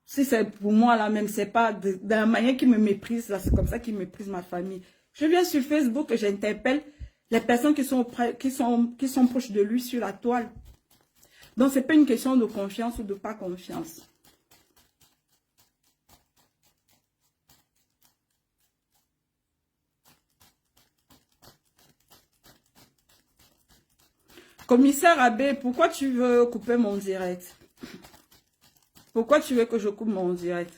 Si c'est pour moi là même, c'est pas de la manière qu'il me méprise là, c'est comme ça qu'il méprise ma famille. Je viens sur Facebook et j'interpelle les personnes qui sont proches de lui sur la toile. Donc, ce n'est pas une question de confiance ou de pas confiance. Commissaire Abbé, pourquoi tu veux couper mon direct? Pourquoi tu veux que je coupe mon direct?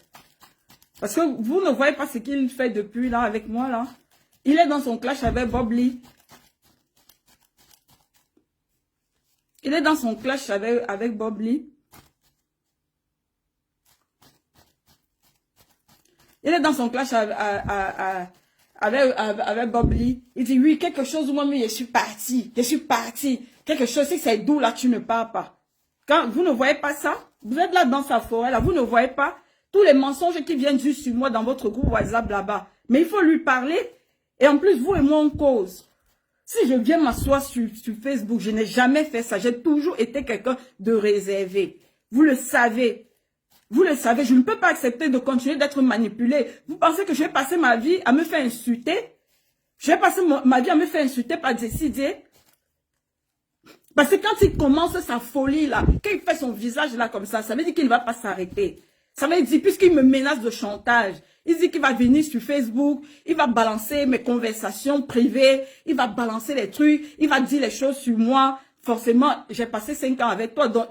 Parce que vous ne voyez pas ce qu'il fait depuis là avec moi là. Il est dans son clash avec Bob Lee. Il est dans son clash avec Bob Lee. Il est dans son clash avec Bob Lee. Il dit, oui, quelque chose, moi, mais je suis parti. Je suis parti. Quelque chose, si c'est doux, là, tu ne pars pas. Quand vous ne voyez pas ça, vous êtes là dans sa forêt, là, vous ne voyez pas tous les mensonges qui viennent juste sur moi dans votre groupe WhatsApp là-bas. Mais il faut lui parler. Et en plus, vous et moi, on cause. Si je viens m'asseoir sur Facebook, je n'ai jamais fait ça. J'ai toujours été quelqu'un de réservé. Vous le savez. Vous le savez, je ne peux pas accepter de continuer d'être manipulé. Vous pensez que je vais passer ma vie à me faire insulter? Je vais passer ma vie à me faire insulter par décider? Parce que quand il commence sa folie là, quand il fait son visage là comme ça veut dire qu'il ne va pas s'arrêter. Ça veut dire, puisqu'il me menace de chantage, il dit qu'il va venir sur Facebook, il va balancer mes conversations privées, il va balancer les trucs, il va dire les choses sur moi. Forcément, j'ai passé 5 ans avec toi, donc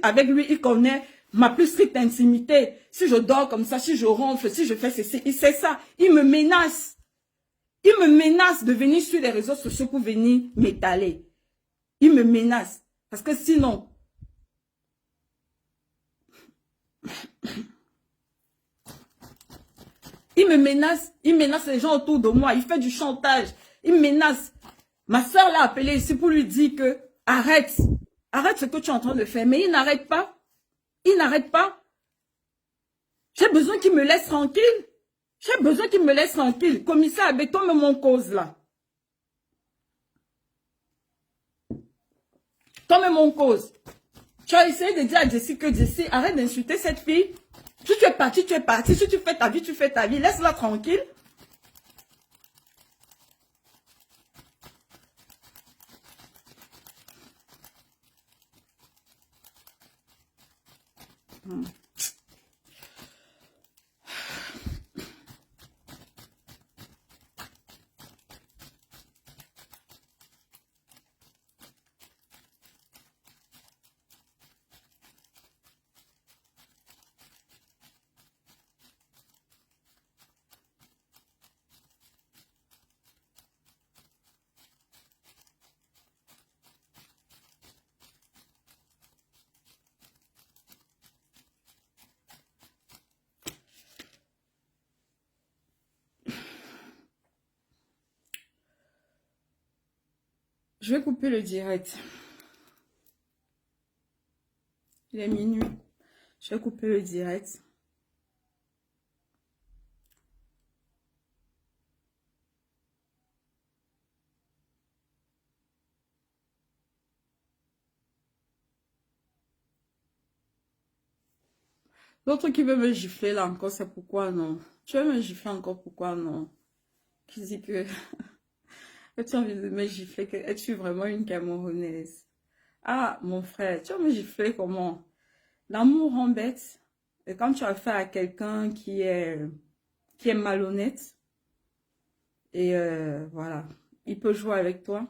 avec lui, il connaît ma plus stricte intimité. Si je dors comme ça, si je ronfle, si je fais ceci, il sait ça. Il me menace. Il me menace de venir sur les réseaux sociaux pour venir m'étaler. Il me menace. Parce que sinon, il menace les gens autour de moi, il fait du chantage, il menace. Ma soeur l'a appelé ici pour lui dire que arrête ce que tu es en train de faire. Mais il n'arrête pas. Il n'arrête pas. J'ai besoin qu'il me laisse tranquille. J'ai besoin qu'il me laisse tranquille. Commissaire Abbé, toi, mon cause là. Toi, mon cause. Tu as essayé de dire à Jessie que Jessie, arrête d'insulter cette fille. Si tu es parti, tu es parti. Si tu fais ta vie, tu fais ta vie. Laisse-la tranquille. Je vais couper le direct. Il est minuit. Je vais couper le direct. L'autre qui veut me gifler là encore, c'est pourquoi non? Tu veux me gifler encore, pourquoi non? Qui dit que tu as envie de me gifler, que es-tu vraiment une Camerounaise? Ah, mon frère, tu vas me gifler comment? L'amour rend bête. Et quand tu as affaire à quelqu'un qui est malhonnête, et voilà, il peut jouer avec toi.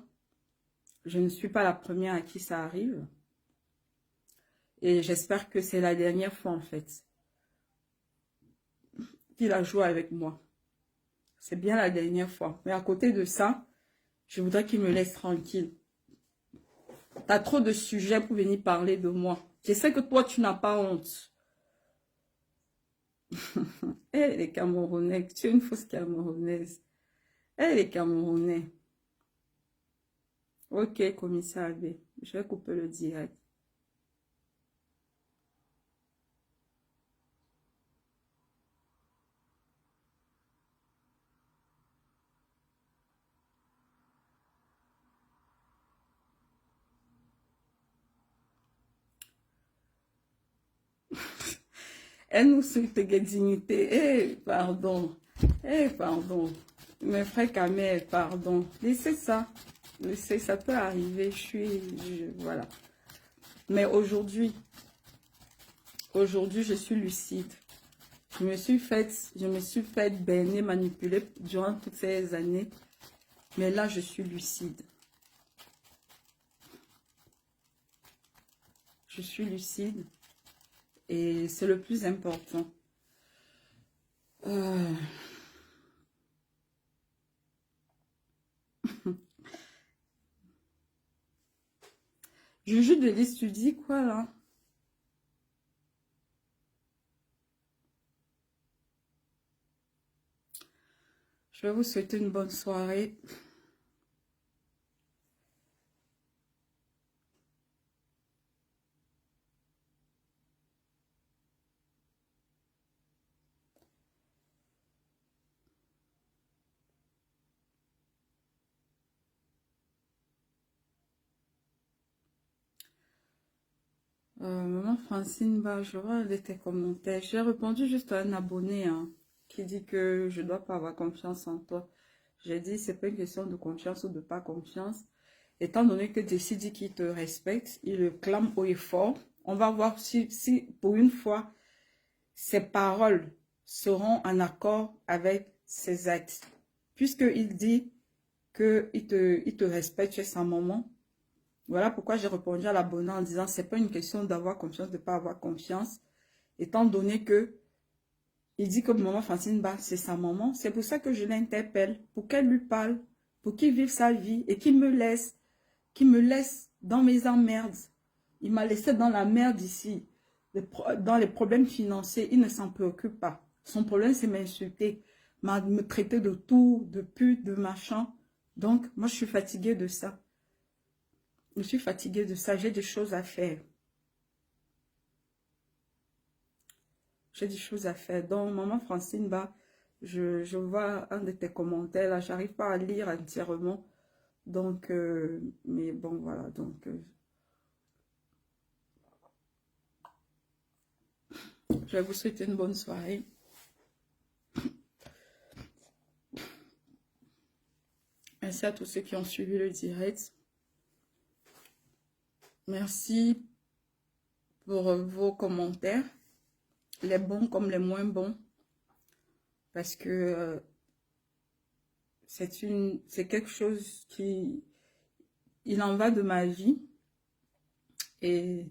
Je ne suis pas la première à qui ça arrive. Et j'espère que c'est la dernière fois, en fait, qu'il a joué avec moi. C'est bien la dernière fois. Mais à côté de ça, je voudrais qu'il me laisse tranquille. T'as trop de sujets pour venir parler de moi. Je sais que toi, tu n'as pas honte. Eh, les Camerounais, tu es une fausse Camerounaise. Eh, les Camerounais. Ok, commissaire Abbé, je vais couper le direct. Elle nous suit de dignité. Eh, pardon. Eh, pardon. Mes frères Kamel, pardon. Laissez ça. Laissez, ça peut arriver. Voilà. Mais aujourd'hui, je suis lucide. Je me suis faite berner, manipuler durant toutes ces années. Mais là, je suis lucide. Je suis lucide. Et c'est le plus important. Juju de liste, tu dis quoi là? Je vais vous souhaiter une bonne soirée. Maman Francine, bah, je vois tes commentaires. J'ai répondu juste à un abonné hein, qui dit que je dois pas avoir confiance en toi. J'ai dit, c'est pas une question de confiance ou de pas confiance. Étant donné que Jessie dit qu'il te respecte, il le clame haut et fort. On va voir si pour une fois, ses paroles seront en accord avec ses actes. Puisqu'il dit qu'il te respecte, tu es sa maman. Voilà pourquoi j'ai répondu à l'abonné en disant c'est pas une question d'avoir confiance, de ne pas avoir confiance. Étant donné que il dit que maman Francine Ba, c'est sa maman. C'est pour ça que je l'interpelle, pour qu'elle lui parle, pour qu'il vive sa vie et qu'il me laisse dans mes emmerdes. Il m'a laissé dans la merde ici, dans les problèmes financiers. Il ne s'en préoccupe pas. Son problème, c'est m'insulter, me traiter de tout, de pute, de machin. Donc, moi, je suis fatiguée de ça. Je suis fatiguée de ça. J'ai des choses à faire. J'ai des choses à faire. Donc, maman Francine, bah, je vois un de tes commentaires là. J'arrive pas à lire entièrement. Donc, mais bon, voilà. Donc, je vais vous souhaiter une bonne soirée. Merci à tous ceux qui ont suivi le direct. Merci pour vos commentaires, les bons comme les moins bons, parce que c'est quelque chose il en va de ma vie et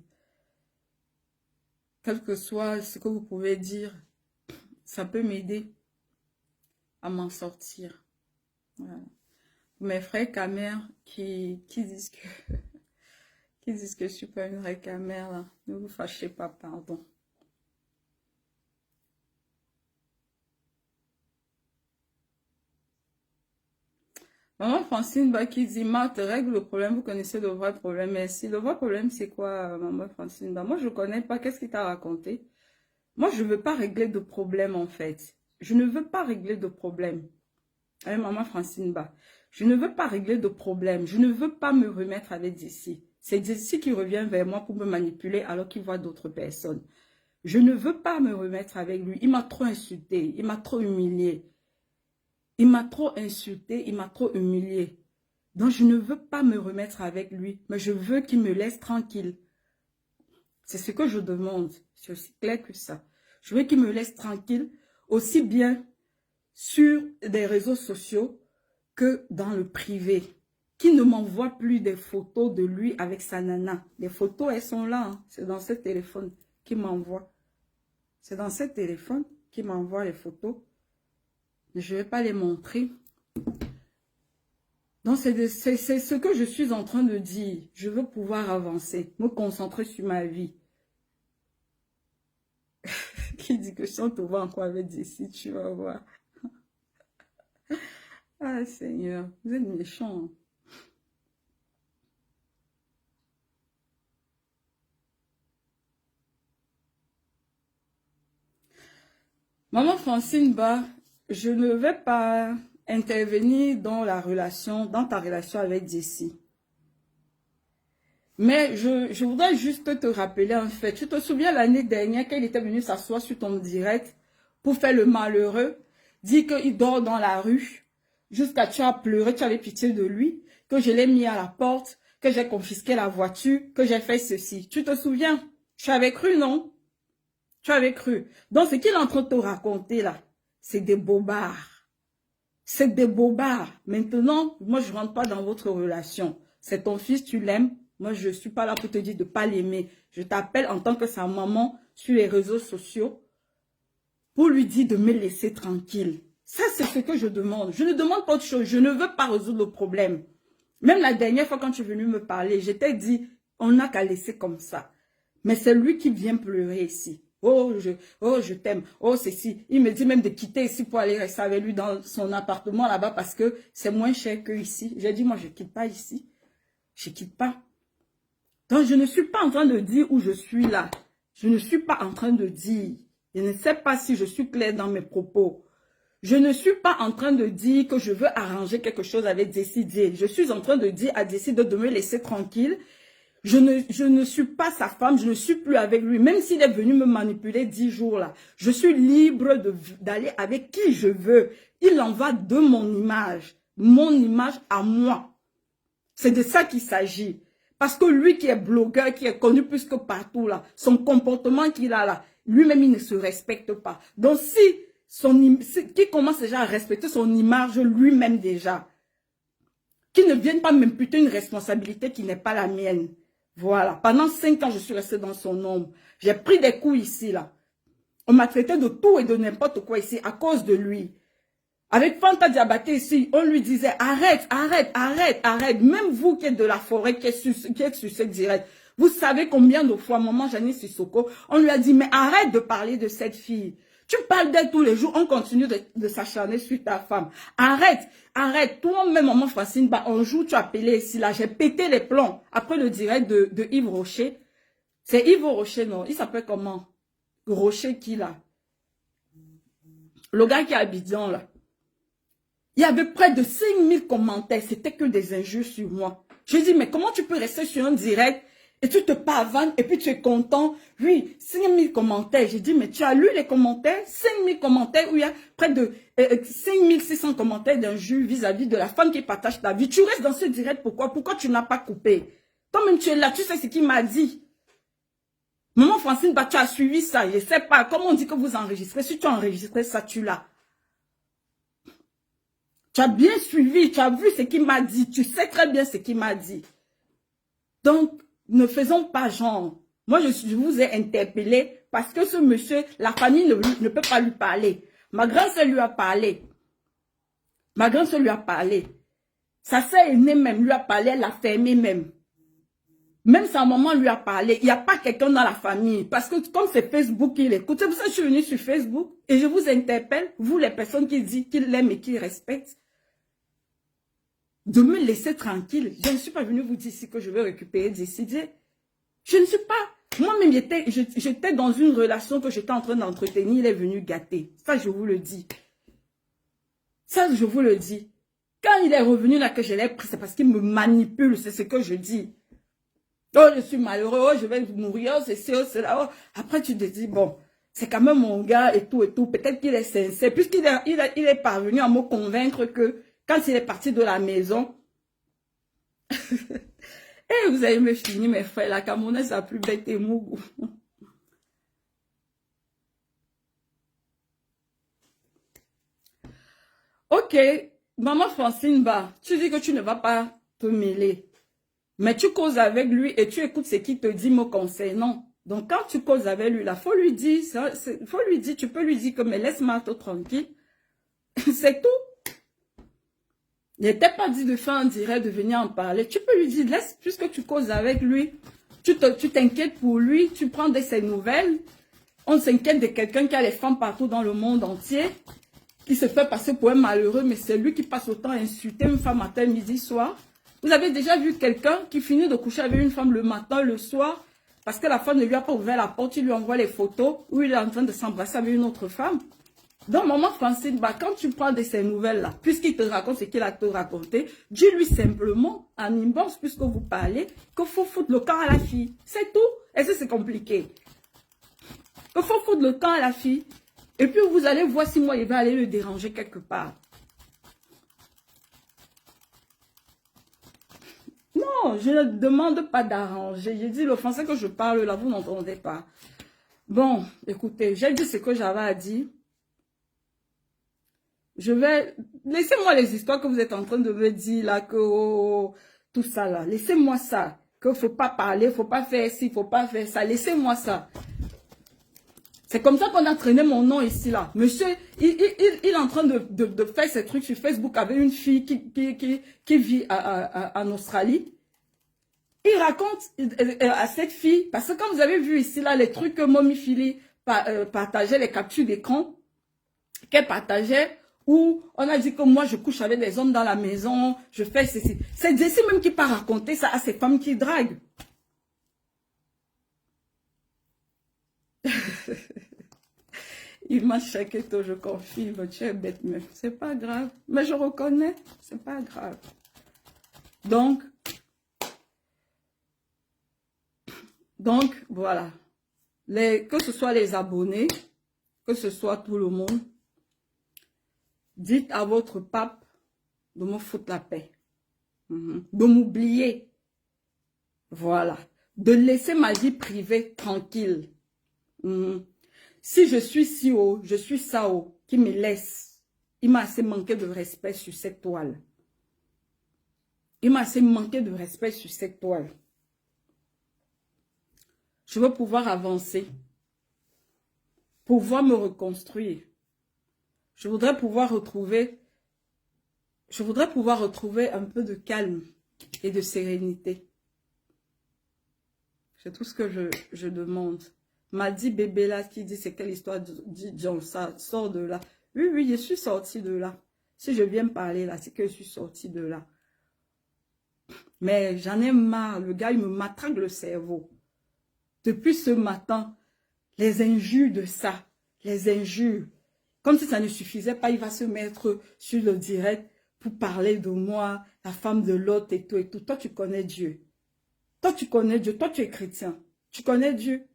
quel que soit ce que vous pouvez dire, ça peut m'aider à m'en sortir. Voilà. Mes frères camères qui disent que qui disent que je suis pas une vraie camère, là. Ne vous fâchez pas, pardon. Maman Francine bah, qui dit, Marthe, règle le problème, vous connaissez le vrai problème. Merci. Le vrai problème, c'est quoi, maman Francine bah, moi, je ne connais pas. Qu'est-ce qu'il t'a raconté? Moi, je ne veux pas régler de problème, en fait. Je ne veux pas régler de problème. Hein, maman Francine bah, je ne veux pas régler de problème. Je ne veux pas me remettre avec Jessie. C'est Jessie qui revient vers moi pour me manipuler alors qu'il voit d'autres personnes. Je ne veux pas me remettre avec lui. Il m'a trop insulté. Il m'a trop humilié. Il m'a trop insulté. Il m'a trop humilié. Donc, je ne veux pas me remettre avec lui. Mais je veux qu'il me laisse tranquille. C'est ce que je demande. C'est aussi clair que ça. Je veux qu'il me laisse tranquille. Aussi bien sur des réseaux sociaux que dans le privé. Qu'il ne m'envoie plus des photos de lui avec sa nana. Les photos, elles sont là. Hein. C'est dans ce téléphone qu'il m'envoie. C'est dans ce téléphone qu'il m'envoie les photos. Je ne vais pas les montrer. Donc, c'est ce que je suis en train de dire. Je veux pouvoir avancer, me concentrer sur ma vie. Qui dit que si on te voit encore avec Jessie, tu vas voir. Ah, Seigneur, vous êtes méchants. Hein. Maman Francine, bah, je ne vais pas intervenir dans la relation, dans ta relation avec Jessie. Mais je voudrais juste te rappeler un fait. Tu te souviens l'année dernière qu'elle était venue s'asseoir sur ton direct pour faire le malheureux, dire qu'il dort dans la rue, jusqu'à tu as pleuré, tu avais pitié de lui, que je l'ai mis à la porte, que j'ai confisqué la voiture, que j'ai fait ceci. Tu te souviens? Tu avais cru, non? Tu avais cru. Donc, ce qu'il est en train de te raconter là, c'est des bobards. C'est des bobards. Maintenant, moi, je ne rentre pas dans votre relation. C'est ton fils, tu l'aimes. Moi, je ne suis pas là pour te dire de ne pas l'aimer. Je t'appelle en tant que sa maman sur les réseaux sociaux pour lui dire de me laisser tranquille. Ça, c'est ce que je demande. Je ne demande pas autre chose. Je ne veux pas résoudre le problème. Même la dernière fois, quand tu es venu me parler, je t'ai dit, on n'a qu'à laisser comme ça. Mais c'est lui qui vient pleurer ici. Oh, je t'aime. Oh, ceci. Il me dit même de quitter ici pour aller rester avec lui dans son appartement là-bas parce que c'est moins cher que ici. J'ai dit, moi, je ne quitte pas ici. Je ne quitte pas. Donc, je ne suis pas en train de dire où je suis là. Je ne suis pas en train de dire. Je ne sais pas si je suis claire dans mes propos. Je ne suis pas en train de dire que je veux arranger quelque chose avec Jessie. Je suis en train de dire à Jessie de me laisser tranquille. Je ne suis pas sa femme, je ne suis plus avec lui. Même s'il est venu me manipuler 10 jours là, je suis libre d'aller avec qui je veux. Il en va de mon image à moi. C'est de ça qu'il s'agit. Parce que lui qui est blogueur, qui est connu plus que partout là, son comportement qu'il a là, lui-même il ne se respecte pas. Donc qui commence déjà à respecter son image lui-même déjà, qu'il ne vienne pas m'imputer une responsabilité qui n'est pas la mienne. Voilà, pendant 5 ans je suis restée dans son ombre. J'ai pris des coups ici là. On m'a traité de tout et de n'importe quoi ici à cause de lui. Avec Fanta Diabaté ici, on lui disait arrête, arrête, arrête, arrête. Même vous qui êtes de la forêt, qui êtes sur ce direct, vous savez combien de fois, maman Janice Sissoko, on lui a dit mais arrête de parler de cette fille. Tu parles d'elle tous les jours, on continue de s'acharner sur ta femme. Arrête, arrête. Toi-même, maman Francine, bah, un jour tu as appelé ici là, j'ai pété les plombs après le direct de Yves Rocher. C'est Yves Rocher, non? Il s'appelle comment? Rocher qui là? Le gars qui est à Abidjan là. Il y avait près de 5000 commentaires. C'était que des injures sur moi. Je dis, mais comment tu peux rester sur un direct et tu te pavanes et puis tu es content? Oui, 5000 commentaires. J'ai dit, mais tu as lu les commentaires? 5000 commentaires où il y a près de 5600 commentaires d'injures vis-à-vis de la femme qui partage ta vie. Tu restes dans ce direct, pourquoi? Pourquoi tu n'as pas coupé? Toi-même, tu es là, tu sais ce qu'il m'a dit. Maman Francine, bah, tu as suivi ça. Je ne sais pas. Comment on dit que vous enregistrez? Si tu as enregistré ça, tu l'as. Tu as bien suivi, tu as vu ce qu'il m'a dit. Tu sais très bien ce qu'il m'a dit. Donc, ne faisons pas genre. Moi, je vous ai interpellé parce que ce monsieur, la famille ne peut pas lui parler. Ma grand-sœur lui a parlé. Ma grand-sœur lui a parlé. Sa sœur aînée même lui a parlé, elle l'a fermé même. Même sa maman lui a parlé. Il n'y a pas quelqu'un dans la famille. Parce que comme c'est Facebook qu'il écoute, c'est pour ça que je suis venue sur Facebook. Et je vous interpelle, vous les personnes qui disent qu'ils l'aiment et qu'ils respectent. de me laisser tranquille. Je ne suis pas venue vous dire ici que je vais récupérer, décider. Je ne suis pas. Moi-même, j'étais dans une relation que j'étais en train d'entretenir. Il est venu gâter. Ça, je vous le dis. Ça, je vous le dis. Quand il est revenu là que je l'ai pris, c'est parce qu'il me manipule. C'est ce que je dis. Oh, je suis malheureux. Oh, je vais mourir. Oh, c'est ça, oh, c'est là. Oh. Après, tu te dis, bon, c'est quand même mon gars et tout et tout. Peut-être qu'il est sincère. Puisqu'il est parvenu à me convaincre que quand il est parti de la maison, et vous allez me finir, mes frères, la Camerounaise la plus bête et Mougou. Ok, maman Francine, bah, tu dis que tu ne vas pas te mêler. Mais tu causes avec lui et tu écoutes ce qu'il te dit me concernant. Donc, quand tu causes avec lui, là, faut lui dire, tu peux lui dire que, mais laisse-moi tranquille. C'est tout. Il n'était pas dit de faire un direct, de venir en parler. Tu peux lui dire, laisse, puisque tu causes avec lui, tu t'inquiètes pour lui, tu prends de ses nouvelles. On s'inquiète de quelqu'un qui a les femmes partout dans le monde entier, qui se fait passer pour un malheureux, mais c'est lui qui passe autant à insulter une femme matin, midi, soir. Vous avez déjà vu quelqu'un qui finit de coucher avec une femme le matin, le soir, parce que la femme ne lui a pas ouvert la porte, il lui envoie les photos où il est en train de s'embrasser avec une autre femme. Donc, maman Francine, bah, quand tu prends de ces nouvelles-là, puisqu'il te raconte ce qu'il a te raconté, dis-lui simplement, en inbox, puisque vous parlez, qu'il faut foutre le camp à la fille. C'est tout. Est-ce que c'est compliqué? Il faut foutre le camp à la fille. Et puis, vous allez voir si moi, il va aller le déranger quelque part. Non, je ne demande pas d'arranger. J'ai dit le français que je parle là, vous n'entendez pas. Bon, écoutez, j'ai dit ce que j'avais à dire. Je vais... Laissez-moi les histoires que vous êtes en train de me dire là, que oh, tout ça là. Laissez-moi ça. Qu'il ne faut pas parler, il ne faut pas faire ci, il ne faut pas faire ça. Laissez-moi ça. C'est comme ça qu'on a traîné mon nom ici là. Monsieur, il est en train de faire ses trucs sur Facebook avec une fille qui vit en Australie. Il raconte à cette fille, parce que quand vous avez vu ici là, les trucs que Mommy Philly partageait, les captures d'écran qu'elle partageait, où on a dit que moi je couche avec des hommes dans la maison, je fais ceci. C'est Jessie même qui part raconter ça à ces femmes qui draguent. Il m'a checké, je confirme, tu es bête meuf. C'est pas grave, mais je reconnais, c'est pas grave. Donc, voilà. Que ce soit les abonnés, que ce soit tout le monde, dites à votre pape de me foutre la paix. De m'oublier. Voilà. De laisser ma vie privée tranquille. Si je suis si haut, je suis ça haut, qui me laisse. Il m'a assez manqué de respect sur cette toile. Il m'a assez manqué de respect sur cette toile. Je veux pouvoir avancer. Pouvoir me reconstruire. Je voudrais pouvoir retrouver un peu de calme et de sérénité. C'est tout ce que je demande. M'a dit bébé là qui dit c'est quelle histoire dit John, ça sort de là. Oui, je suis sortie de là. Si je viens parler là, c'est que je suis sortie de là. Mais j'en ai marre. Le gars, il me matraque le cerveau. Depuis ce matin, les injures de ça, les injures. Comme si ça ne suffisait pas, il va se mettre sur le direct pour parler de moi, la femme de l'autre et tout et tout. Toi, tu connais Dieu. Toi, tu connais Dieu. Toi, tu es chrétien. Tu connais Dieu.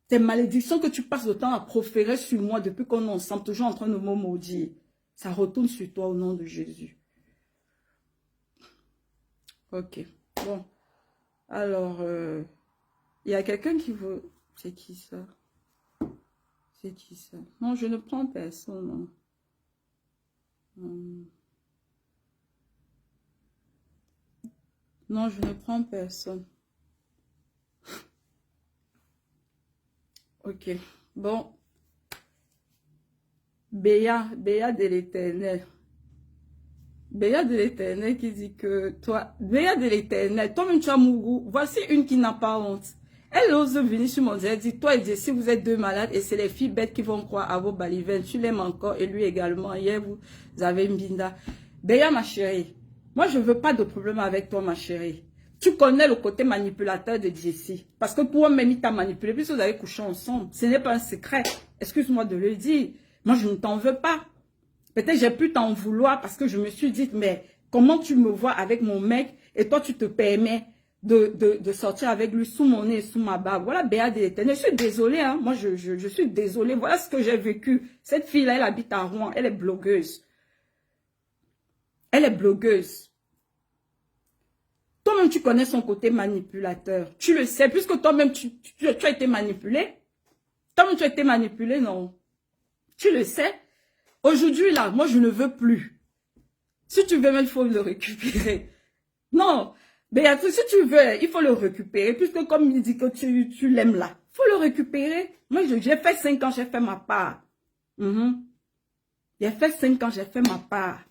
Tes malédictions que tu passes le temps à proférer sur moi depuis qu'on est ensemble, toujours en train de me maudire, ça retourne sur toi au nom de Jésus. Ok. Bon. Alors, il y a quelqu'un qui veut... C'est qui ça? C'est qui ça? Non, je ne prends personne. Non, je ne prends personne. Ok. Bon. Béa de l'Éternel. Béa de l'Éternel qui dit que toi, Béa de l'Éternel, toi-même tu as Mougou, voici une qui n'a pas honte. Elle ose venir sur mon direct, dit, toi et Jessie, vous êtes deux malades et c'est les filles bêtes qui vont croire à vos balivernes. Tu l'aimes encore et lui également. Hier, vous avez une binda. Béa, ma chérie, Moi, je ne veux pas de problème avec toi, ma chérie. Tu connais le côté manipulateur de Jessie. Parce que toi-même, il t'a manipulé. Puis vous avez couché ensemble. Ce n'est pas un secret. Excuse-moi de le dire. Moi, je ne t'en veux pas. Peut-être j'ai pu t'en vouloir parce que je me suis dit, mais comment tu me vois avec mon mec et toi, tu te permets de sortir avec lui sous mon nez et sous ma barbe. Voilà, Béa de l'Éternel. Je suis désolée. Hein. Moi, je suis désolée. Voilà ce que j'ai vécu. Cette fille-là, elle habite à Rouen. Elle est blogueuse. Elle est blogueuse. Toi-même, tu connais son côté manipulateur. Tu le sais, puisque toi-même, tu as été manipulé. Toi-même, tu as été manipulé, non. Tu le sais. Aujourd'hui, là, moi, je ne veux plus. Si tu veux, il faut le récupérer. Non, Béatrice, si tu veux, il faut le récupérer, puisque comme il dit que tu l'aimes là, il faut le récupérer. Moi, j'ai fait 5 ans, j'ai fait ma part. J'ai fait 5 ans, j'ai fait ma part.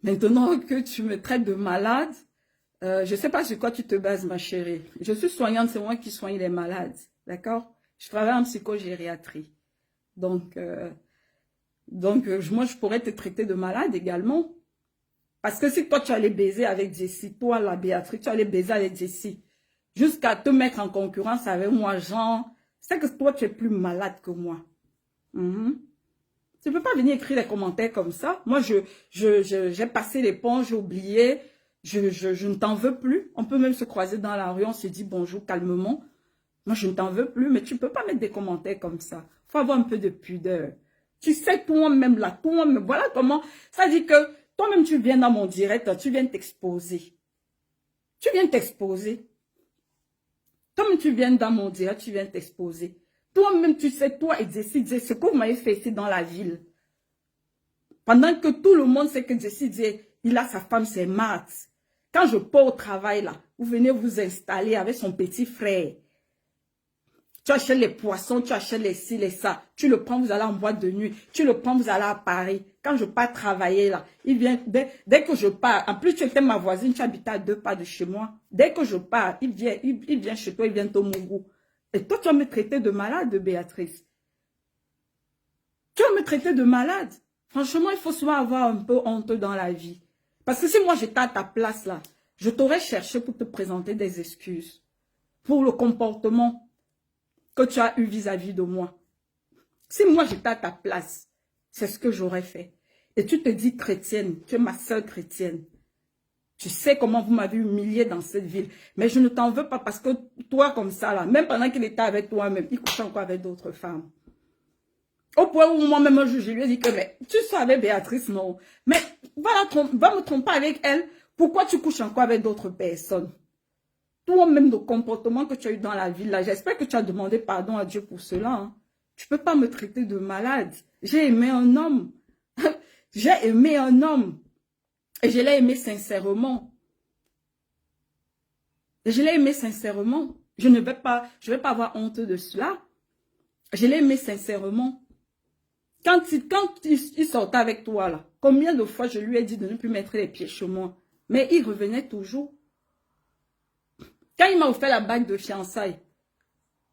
Maintenant que tu me traites de malade, je ne sais pas sur quoi tu te bases, ma chérie. Je suis soignante, c'est moi qui soigne les malades. D'accord? Je travaille en psychogériatrie. Donc, moi, je pourrais te traiter de malade également. Parce que si toi, tu allais baiser avec Jessie, toi, la Béatrice, tu allais baiser avec Jessie, jusqu'à te mettre en concurrence avec moi, Jean, c'est que toi, tu es plus malade que moi. Tu ne peux pas venir écrire des commentaires comme ça. Moi, j'ai passé l'éponge, j'ai oublié. Je ne t'en veux plus. On peut même se croiser dans la rue, on se dit bonjour calmement. Moi, je ne t'en veux plus, mais tu ne peux pas mettre des commentaires comme ça. Il faut avoir un peu de pudeur. Tu sais, toi-même là, toi-même, voilà comment. Ça dit que toi-même, tu viens dans mon direct, tu viens t'exposer. Tu viens t'exposer. Toi-même, tu viens dans mon direct, tu viens t'exposer. Toi-même, tu sais, toi, exercer ce que vous m'avez fait ici dans la ville. Pendant que tout le monde sait que Jessie dit, il a sa femme, c'est Max. Quand je pars au travail, là, vous venez vous installer avec son petit frère. Tu achètes les poissons, tu achètes les ci, les ça. Tu le prends, vous allez en boîte de nuit. Tu le prends, vous allez à Paris. Quand je pars travailler, là, il vient, dès que je pars, en plus tu étais ma voisine, tu habitais à 2 pas de chez moi. Dès que je pars, il vient chez toi, il vient au Mougou. Et toi, tu vas me traiter de malade, Béatrice. Tu vas me traiter de malade. Franchement, il faut souvent avoir un peu honte dans la vie. Parce que si moi j'étais à ta place là, je t'aurais cherché pour te présenter des excuses. Pour le comportement que tu as eu vis-à-vis de moi. Si moi j'étais à ta place, c'est ce que j'aurais fait. Et tu te dis chrétienne, tu es ma sœur chrétienne. Tu sais comment vous m'avez humiliée dans cette ville. Mais je ne t'en veux pas parce que toi comme ça là, même pendant qu'il était avec toi-même, il couchait encore avec d'autres femmes. Au point où moi-même, je lui ai dit que, mais tu savais, Béatrice, non. Mais va me tromper avec elle. Pourquoi tu couches encore avec d'autres personnes? Toi-même, le comportement que tu as eu dans la ville, là, j'espère que tu as demandé pardon à Dieu pour cela. Hein. Tu ne peux pas me traiter de malade. J'ai aimé un homme. J'ai aimé un homme. Et je l'ai aimé sincèrement. Et je l'ai aimé sincèrement. Je ne vais pas avoir honte de cela. Je l'ai aimé sincèrement. Quand il sortait avec toi, là, combien de fois je lui ai dit de ne plus mettre les pieds chez moi? Mais il revenait toujours. Quand il m'a offert la bague de fiançailles,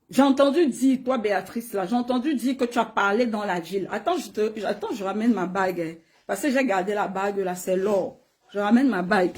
j'ai entendu dire, toi Béatrice, là, j'ai entendu dire que tu as parlé dans la ville. Attends, je ramène ma bague. Hein, parce que j'ai gardé la bague, là, c'est l'or. Je ramène ma bague.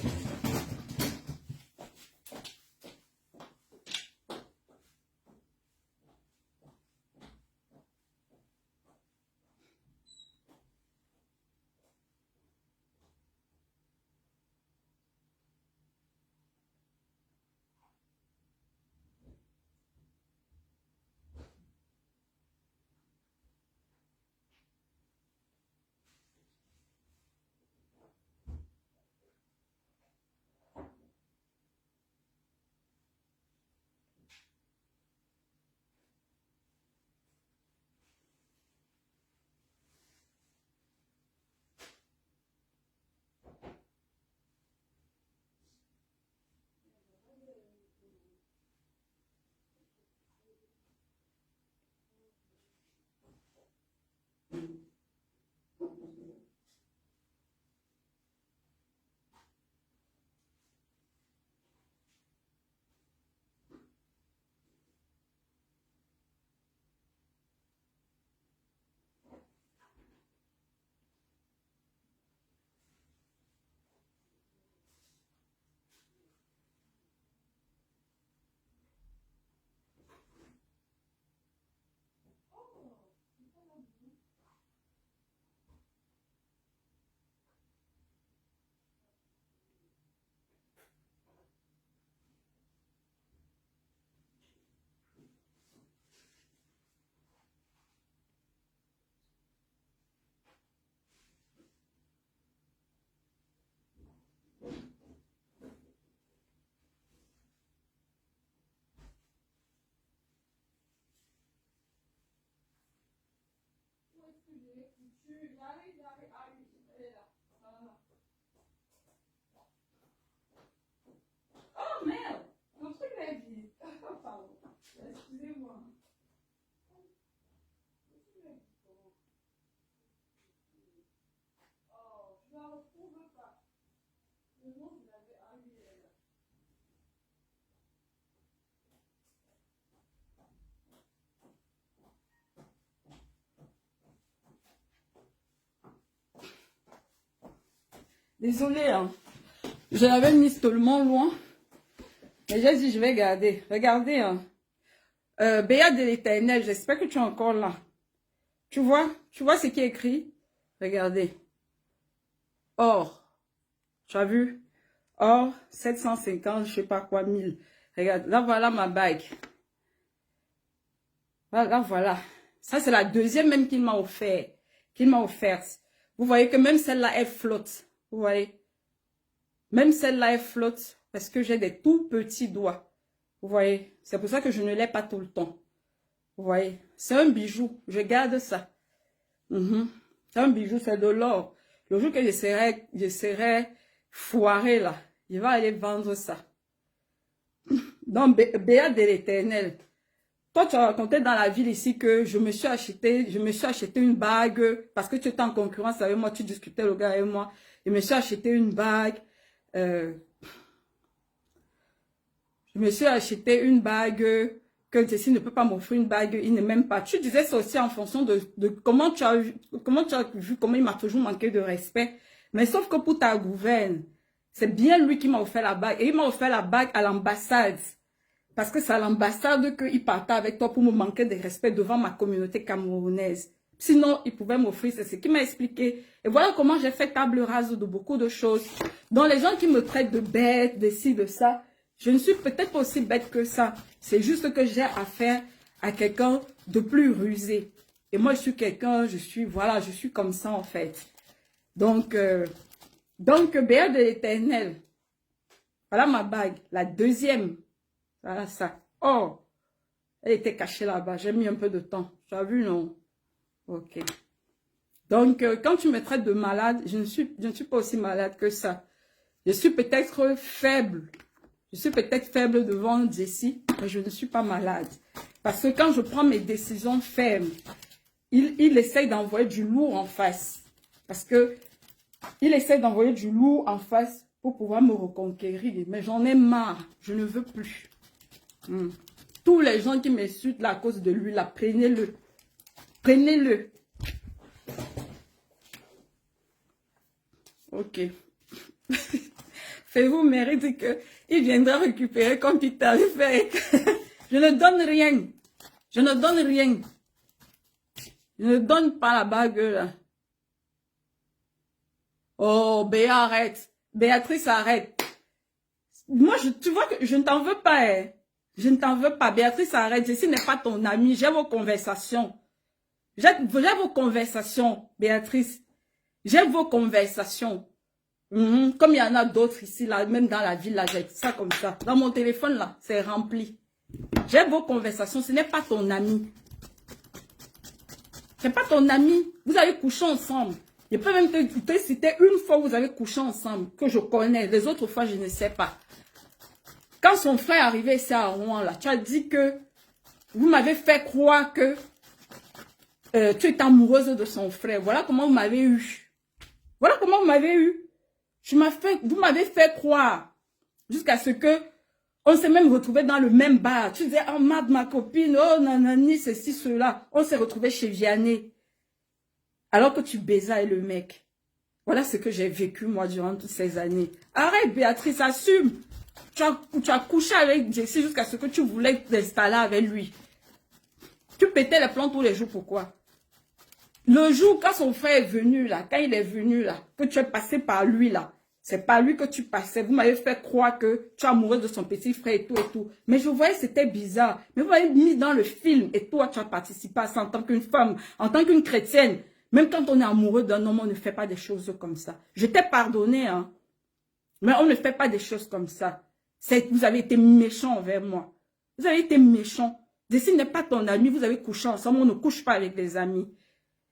Désolée, hein. Je l'avais mis tellement loin. Mais j'ai dit, je vais garder. Regardez, hein. Béat de l'Éternel, j'espère que tu es encore là. Tu vois ce qui est écrit? Regardez. Or, tu as vu? Or, 750, je sais pas quoi, 1000. Regarde, là, voilà ma bague. Là, voilà. Ça, c'est la deuxième même qu'il m'a offert. Offerte. Vous voyez que même celle-là, elle flotte. Vous voyez? Même celle-là, elle flotte parce que j'ai des tout petits doigts. Vous voyez? C'est pour ça que je ne l'ai pas tout le temps. Vous voyez? C'est un bijou. Je garde ça. C'est un bijou, c'est de l'or. Le jour que je serai foiré là, il va aller vendre ça. Donc, Béat de l'Éternel. Toi, tu as raconté dans la ville ici que je me suis acheté une bague parce que tu étais en concurrence avec moi, tu discutais le gars et moi. Je me suis acheté une bague. Je me suis acheté une bague que Jessie ne peut pas m'offrir une bague, il ne m'aime pas. Tu disais ça aussi en fonction de comment tu as vu comment il m'a toujours manqué de respect. Mais sauf que pour ta gouverne, c'est bien lui qui m'a offert la bague. Et il m'a offert la bague à l'ambassade. Parce que c'est à l'ambassade qu'il partait avec toi pour me manquer de respect devant ma communauté camerounaise. Sinon, il pouvait m'offrir, c'est ce qu'il m'a expliqué. Et voilà comment j'ai fait table rase de beaucoup de choses. Donc, les gens qui me traitent de bête, de ci, de ça, je ne suis peut-être pas aussi bête que ça. C'est juste que j'ai affaire à quelqu'un de plus rusé. Et moi, je suis quelqu'un, je suis comme ça en fait. Donc, Béat de l'Éternel. Voilà ma bague, la deuxième. Voilà ça. Oh, elle était cachée là-bas. J'ai mis un peu de temps. Tu as vu, non? Ok. Donc, quand tu me traites de malade, je ne suis pas aussi malade que ça. Je suis peut-être faible. Je suis peut-être faible devant Jessie, mais je ne suis pas malade. Parce que quand je prends mes décisions fermes, il essaye d'envoyer du lourd en face. Parce que il essaye d'envoyer du lourd en face pour pouvoir me reconquérir. Mais j'en ai marre. Je ne veux plus. Tous les gens qui m'insultent là à cause de lui, là, prenez-le. Prenez-le. Ok. Fais-vous mérite qu'il viendra récupérer comme il t'avait fait. Je ne donne rien. Je ne donne rien. Je ne donne pas la bague là. Oh, Béa, arrête. Béatrice, arrête. Moi, tu vois que je ne t'en veux pas. Hein. Je ne t'en veux pas. Béatrice, arrête. Jessie n'est pas ton amie. J'ai vos conversations. J'ai vos conversations, Béatrice. J'ai vos conversations. Comme il y en a d'autres ici, là, même dans la ville, là, j'ai ça comme ça. Dans mon téléphone, là, c'est rempli. J'ai vos conversations. Ce n'est pas ton ami. C'est pas ton ami. Vous avez couché ensemble. Je peux même te citer une fois où vous avez couché ensemble, que je connais. Les autres fois, je ne sais pas. Quand son frère est arrivé ici à Rouen, là, tu as dit que vous m'avez fait croire que tu es amoureuse de son frère. Voilà comment vous m'avez eu. Voilà comment vous m'avez eu. Vous m'avez fait croire. Jusqu'à ce que on s'est même retrouvé dans le même bar. Tu disais, oh, ma copine, oh, nanani, ceci, cela. On s'est retrouvé chez Vianney. Alors que tu baisais le mec. Voilà ce que j'ai vécu, moi, durant toutes ces années. Arrête, Béatrice, assume. Tu as couché avec Jessie jusqu'à ce que tu voulais t'installer avec lui. Tu pétais les plans tous les jours, pourquoi? Le jour, quand son frère est venu, là, quand il est venu, là, que tu es passé par lui, là, c'est par lui que tu passais. Vous m'avez fait croire que tu es amoureuse de son petit frère et tout et tout. Mais je voyais que c'était bizarre. Mais vous m'avez mis dans le film et toi, tu as participé à ça en tant qu'une femme, en tant qu'une chrétienne. Même quand on est amoureux d'un homme, on ne fait pas des choses comme ça. Je t'ai pardonné, hein. Mais on ne fait pas des choses comme ça. Vous avez été méchant envers moi. Vous avez été méchant. Jessie n'est pas ton ami, vous avez couché ensemble, on ne couche pas avec des amis.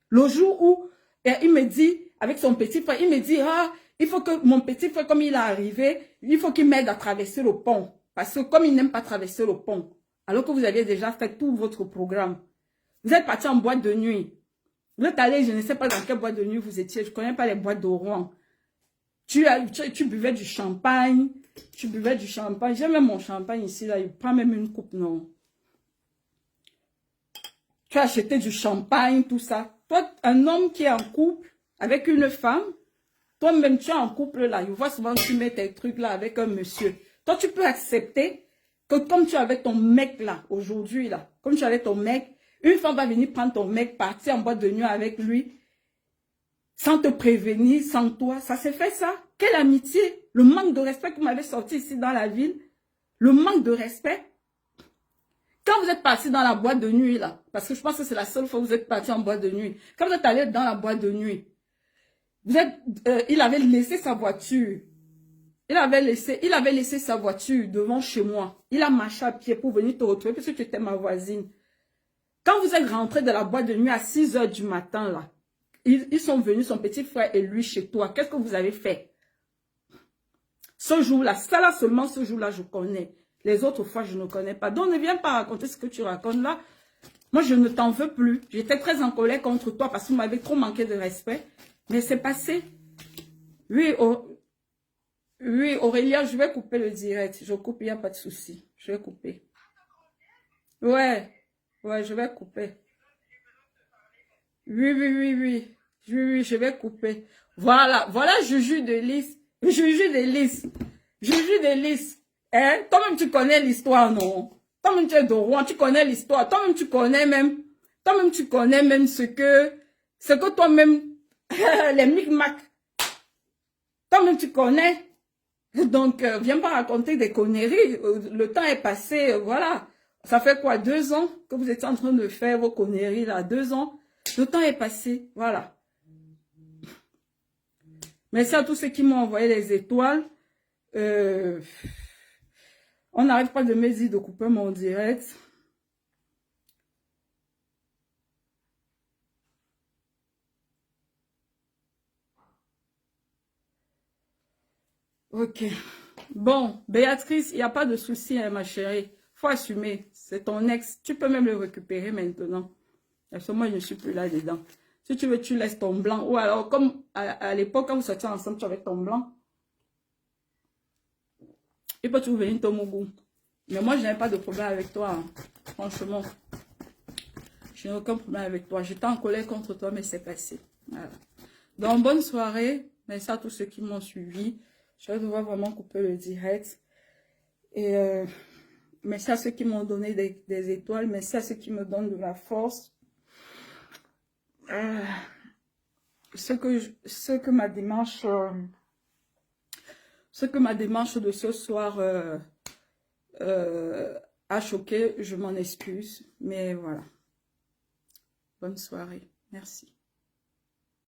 Le jour où il me dit, avec son petit frère, il me dit, ah, il faut que mon petit frère, comme il est arrivé, il faut qu'il m'aide à traverser le pont. Parce que comme il n'aime pas traverser le pont, alors que vous aviez déjà fait tout votre programme, vous êtes parti en boîte de nuit. Vous êtes allé, je ne sais pas dans quelle boîte de nuit vous étiez, je ne connais pas les boîtes de Rouen. Tu buvais du champagne, j'ai même mon champagne ici, là, il prend même une coupe, non. Tu as acheté du champagne, tout ça. Toi, un homme qui est en couple avec une femme, Toi-même, tu es en couple là. Je vois souvent que tu mets tes trucs là avec un monsieur. Toi, tu peux accepter que comme tu es avec ton mec là, aujourd'hui là, comme tu es avec ton mec, une femme va venir prendre ton mec, partir en boîte de nuit avec lui, sans te prévenir, sans toi. Ça s'est fait ça. Quelle amitié. Le manque de respect que vous m'avez sorti ici dans la ville. Le manque de respect. Quand vous êtes parti dans la boîte de nuit là, parce que je pense que c'est la seule fois que vous êtes parti en boîte de nuit. Quand vous êtes allé dans la boîte de nuit, il avait laissé sa voiture. Il avait laissé sa voiture devant chez moi. Il a marché à pied pour venir te retrouver parce que tu étais ma voisine. Quand vous êtes rentré de la boîte de nuit à 6 h du matin, là, ils sont venus, son petit frère et lui, chez toi. Qu'est-ce que vous avez fait? Ce jour-là, ça là seulement, ce jour-là, je connais. Les autres fois, je ne connais pas. Donc, ne viens pas raconter ce que tu racontes là. Moi, je ne t'en veux plus. J'étais très en colère contre toi parce que vous m'avez trop manqué de respect. Mais c'est passé. Oui, oui, Aurélia, je vais couper le direct. Je coupe, il n'y a pas de souci. Je vais couper. Ouais, ouais, je vais couper. Oui, oui, oui, oui. Oui, oui, je vais couper. Voilà, voilà Juju de Lys. Juju de Lys. Juju de Lys. Hein? Toi-même, tu connais l'histoire, non? Toi-même, tu es de Rouen, tu connais l'histoire. Toi-même, tu connais même. Toi-même, tu connais même ce que toi-même, les micmacs. Toi-même, tu connais. Donc, viens pas raconter des conneries. Le temps est passé, voilà. Ça fait quoi, 2 ans que vous êtes en train de faire vos conneries là? 2 ans. Le temps est passé, voilà. Merci à tous ceux qui m'ont envoyé les étoiles. On n'arrête pas de me dire de couper mon direct. Ok. Bon, Béatrice, il n'y a pas de souci, hein, ma chérie. Faut assumer. C'est ton ex. Tu peux même le récupérer maintenant. Parce que moi, je ne suis plus là-dedans. Si tu veux, tu laisses ton blanc. Ou alors, comme à l'époque, quand vous sortiez ensemble, tu avais ton blanc. Il peut toujours venir ton mougou. Mais moi, je n'ai pas de problème avec toi. Hein. Franchement. Je n'ai aucun problème avec toi. J'étais en colère contre toi, mais c'est passé. Voilà. Donc, bonne soirée. Merci à tous ceux qui m'ont suivi. Je vais devoir vraiment couper le direct. Et merci à ceux qui m'ont donné des étoiles. Merci à ceux qui me donnent de la force. Ce que ma démarche de ce soir a choqué, je m'en excuse. Mais voilà. Bonne soirée. Merci.